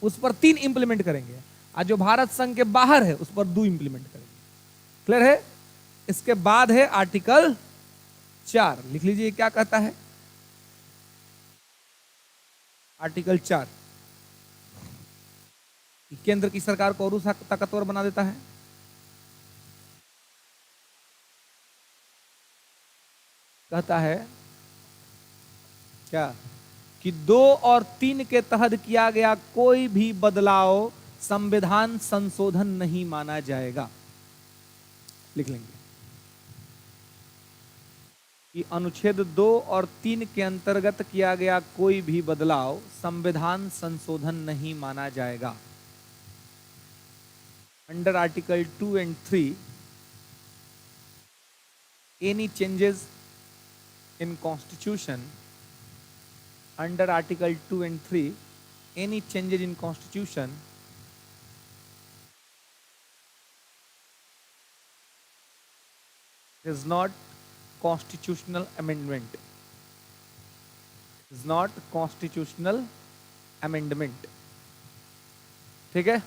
उस पर 3 इंप्लीमेंट करेंगे, और जो भारत संघ के बाहर है उस पर 2 इंप्लीमेंट करेंगे। क्लियर है। इसके बाद है आर्टिकल 4, लिख लीजिए क्या कहता है आर्टिकल 4। केंद्र की सरकार को और ताकतवर बना देता है। कहता है क्या कि 2 और 3 के तहत किया गया कोई भी बदलाव संविधान संशोधन नहीं माना जाएगा। लिख लेंगे कि अनुच्छेद 2 और 3 के अंतर्गत किया गया कोई भी बदलाव संविधान संशोधन नहीं माना जाएगा। Under article 2 and 3 any changes in constitution, under article 2 and 3 any changes in constitution is not constitutional amendment, is not constitutional amendment। ठीक है।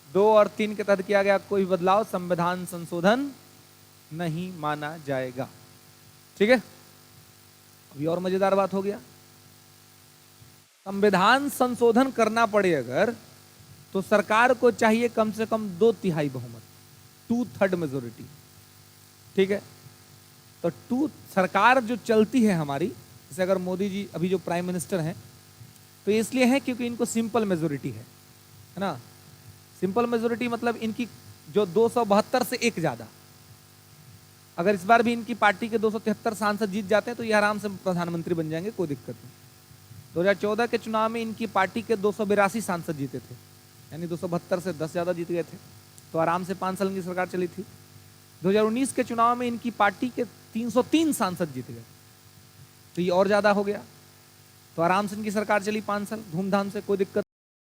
2 और 3 के तहत किया गया कोई बदलाव संविधान संशोधन नहीं माना जाएगा। ठीक है। अभी और मजेदार बात हो गया, संविधान संशोधन करना पड़े अगर, तो सरकार को चाहिए कम से कम 2/3 बहुमत, 2/3 मेजोरिटी। ठीक है। तो सरकार जो चलती है हमारी, जैसे अगर मोदी जी अभी जो प्राइम मिनिस्टर हैं, तो इसलिए है क्योंकि इनको सिंपल मेजोरिटी है ना। सिंपल मेजोरिटी मतलब इनकी जो 272 से 1 ज्यादा। अगर इस बार भी इनकी पार्टी के 273 सांसद जीत जाते हैं तो ये आराम से प्रधानमंत्री बन जाएंगे, कोई दिक्कत नहीं। 2014 के चुनाव में इनकी पार्टी के 282 सांसद जीते थे, यानी 272 से 10 ज्यादा जीत गए थे, तो आराम से 5 साल की सरकार चली थी। 2019 के चुनाव में इनकी पार्टी के 303 सांसद जीत गए, तो ये और ज्यादा हो गया, तो आराम से इनकी सरकार चली 5 साल धूमधाम से, कोई दिक्कत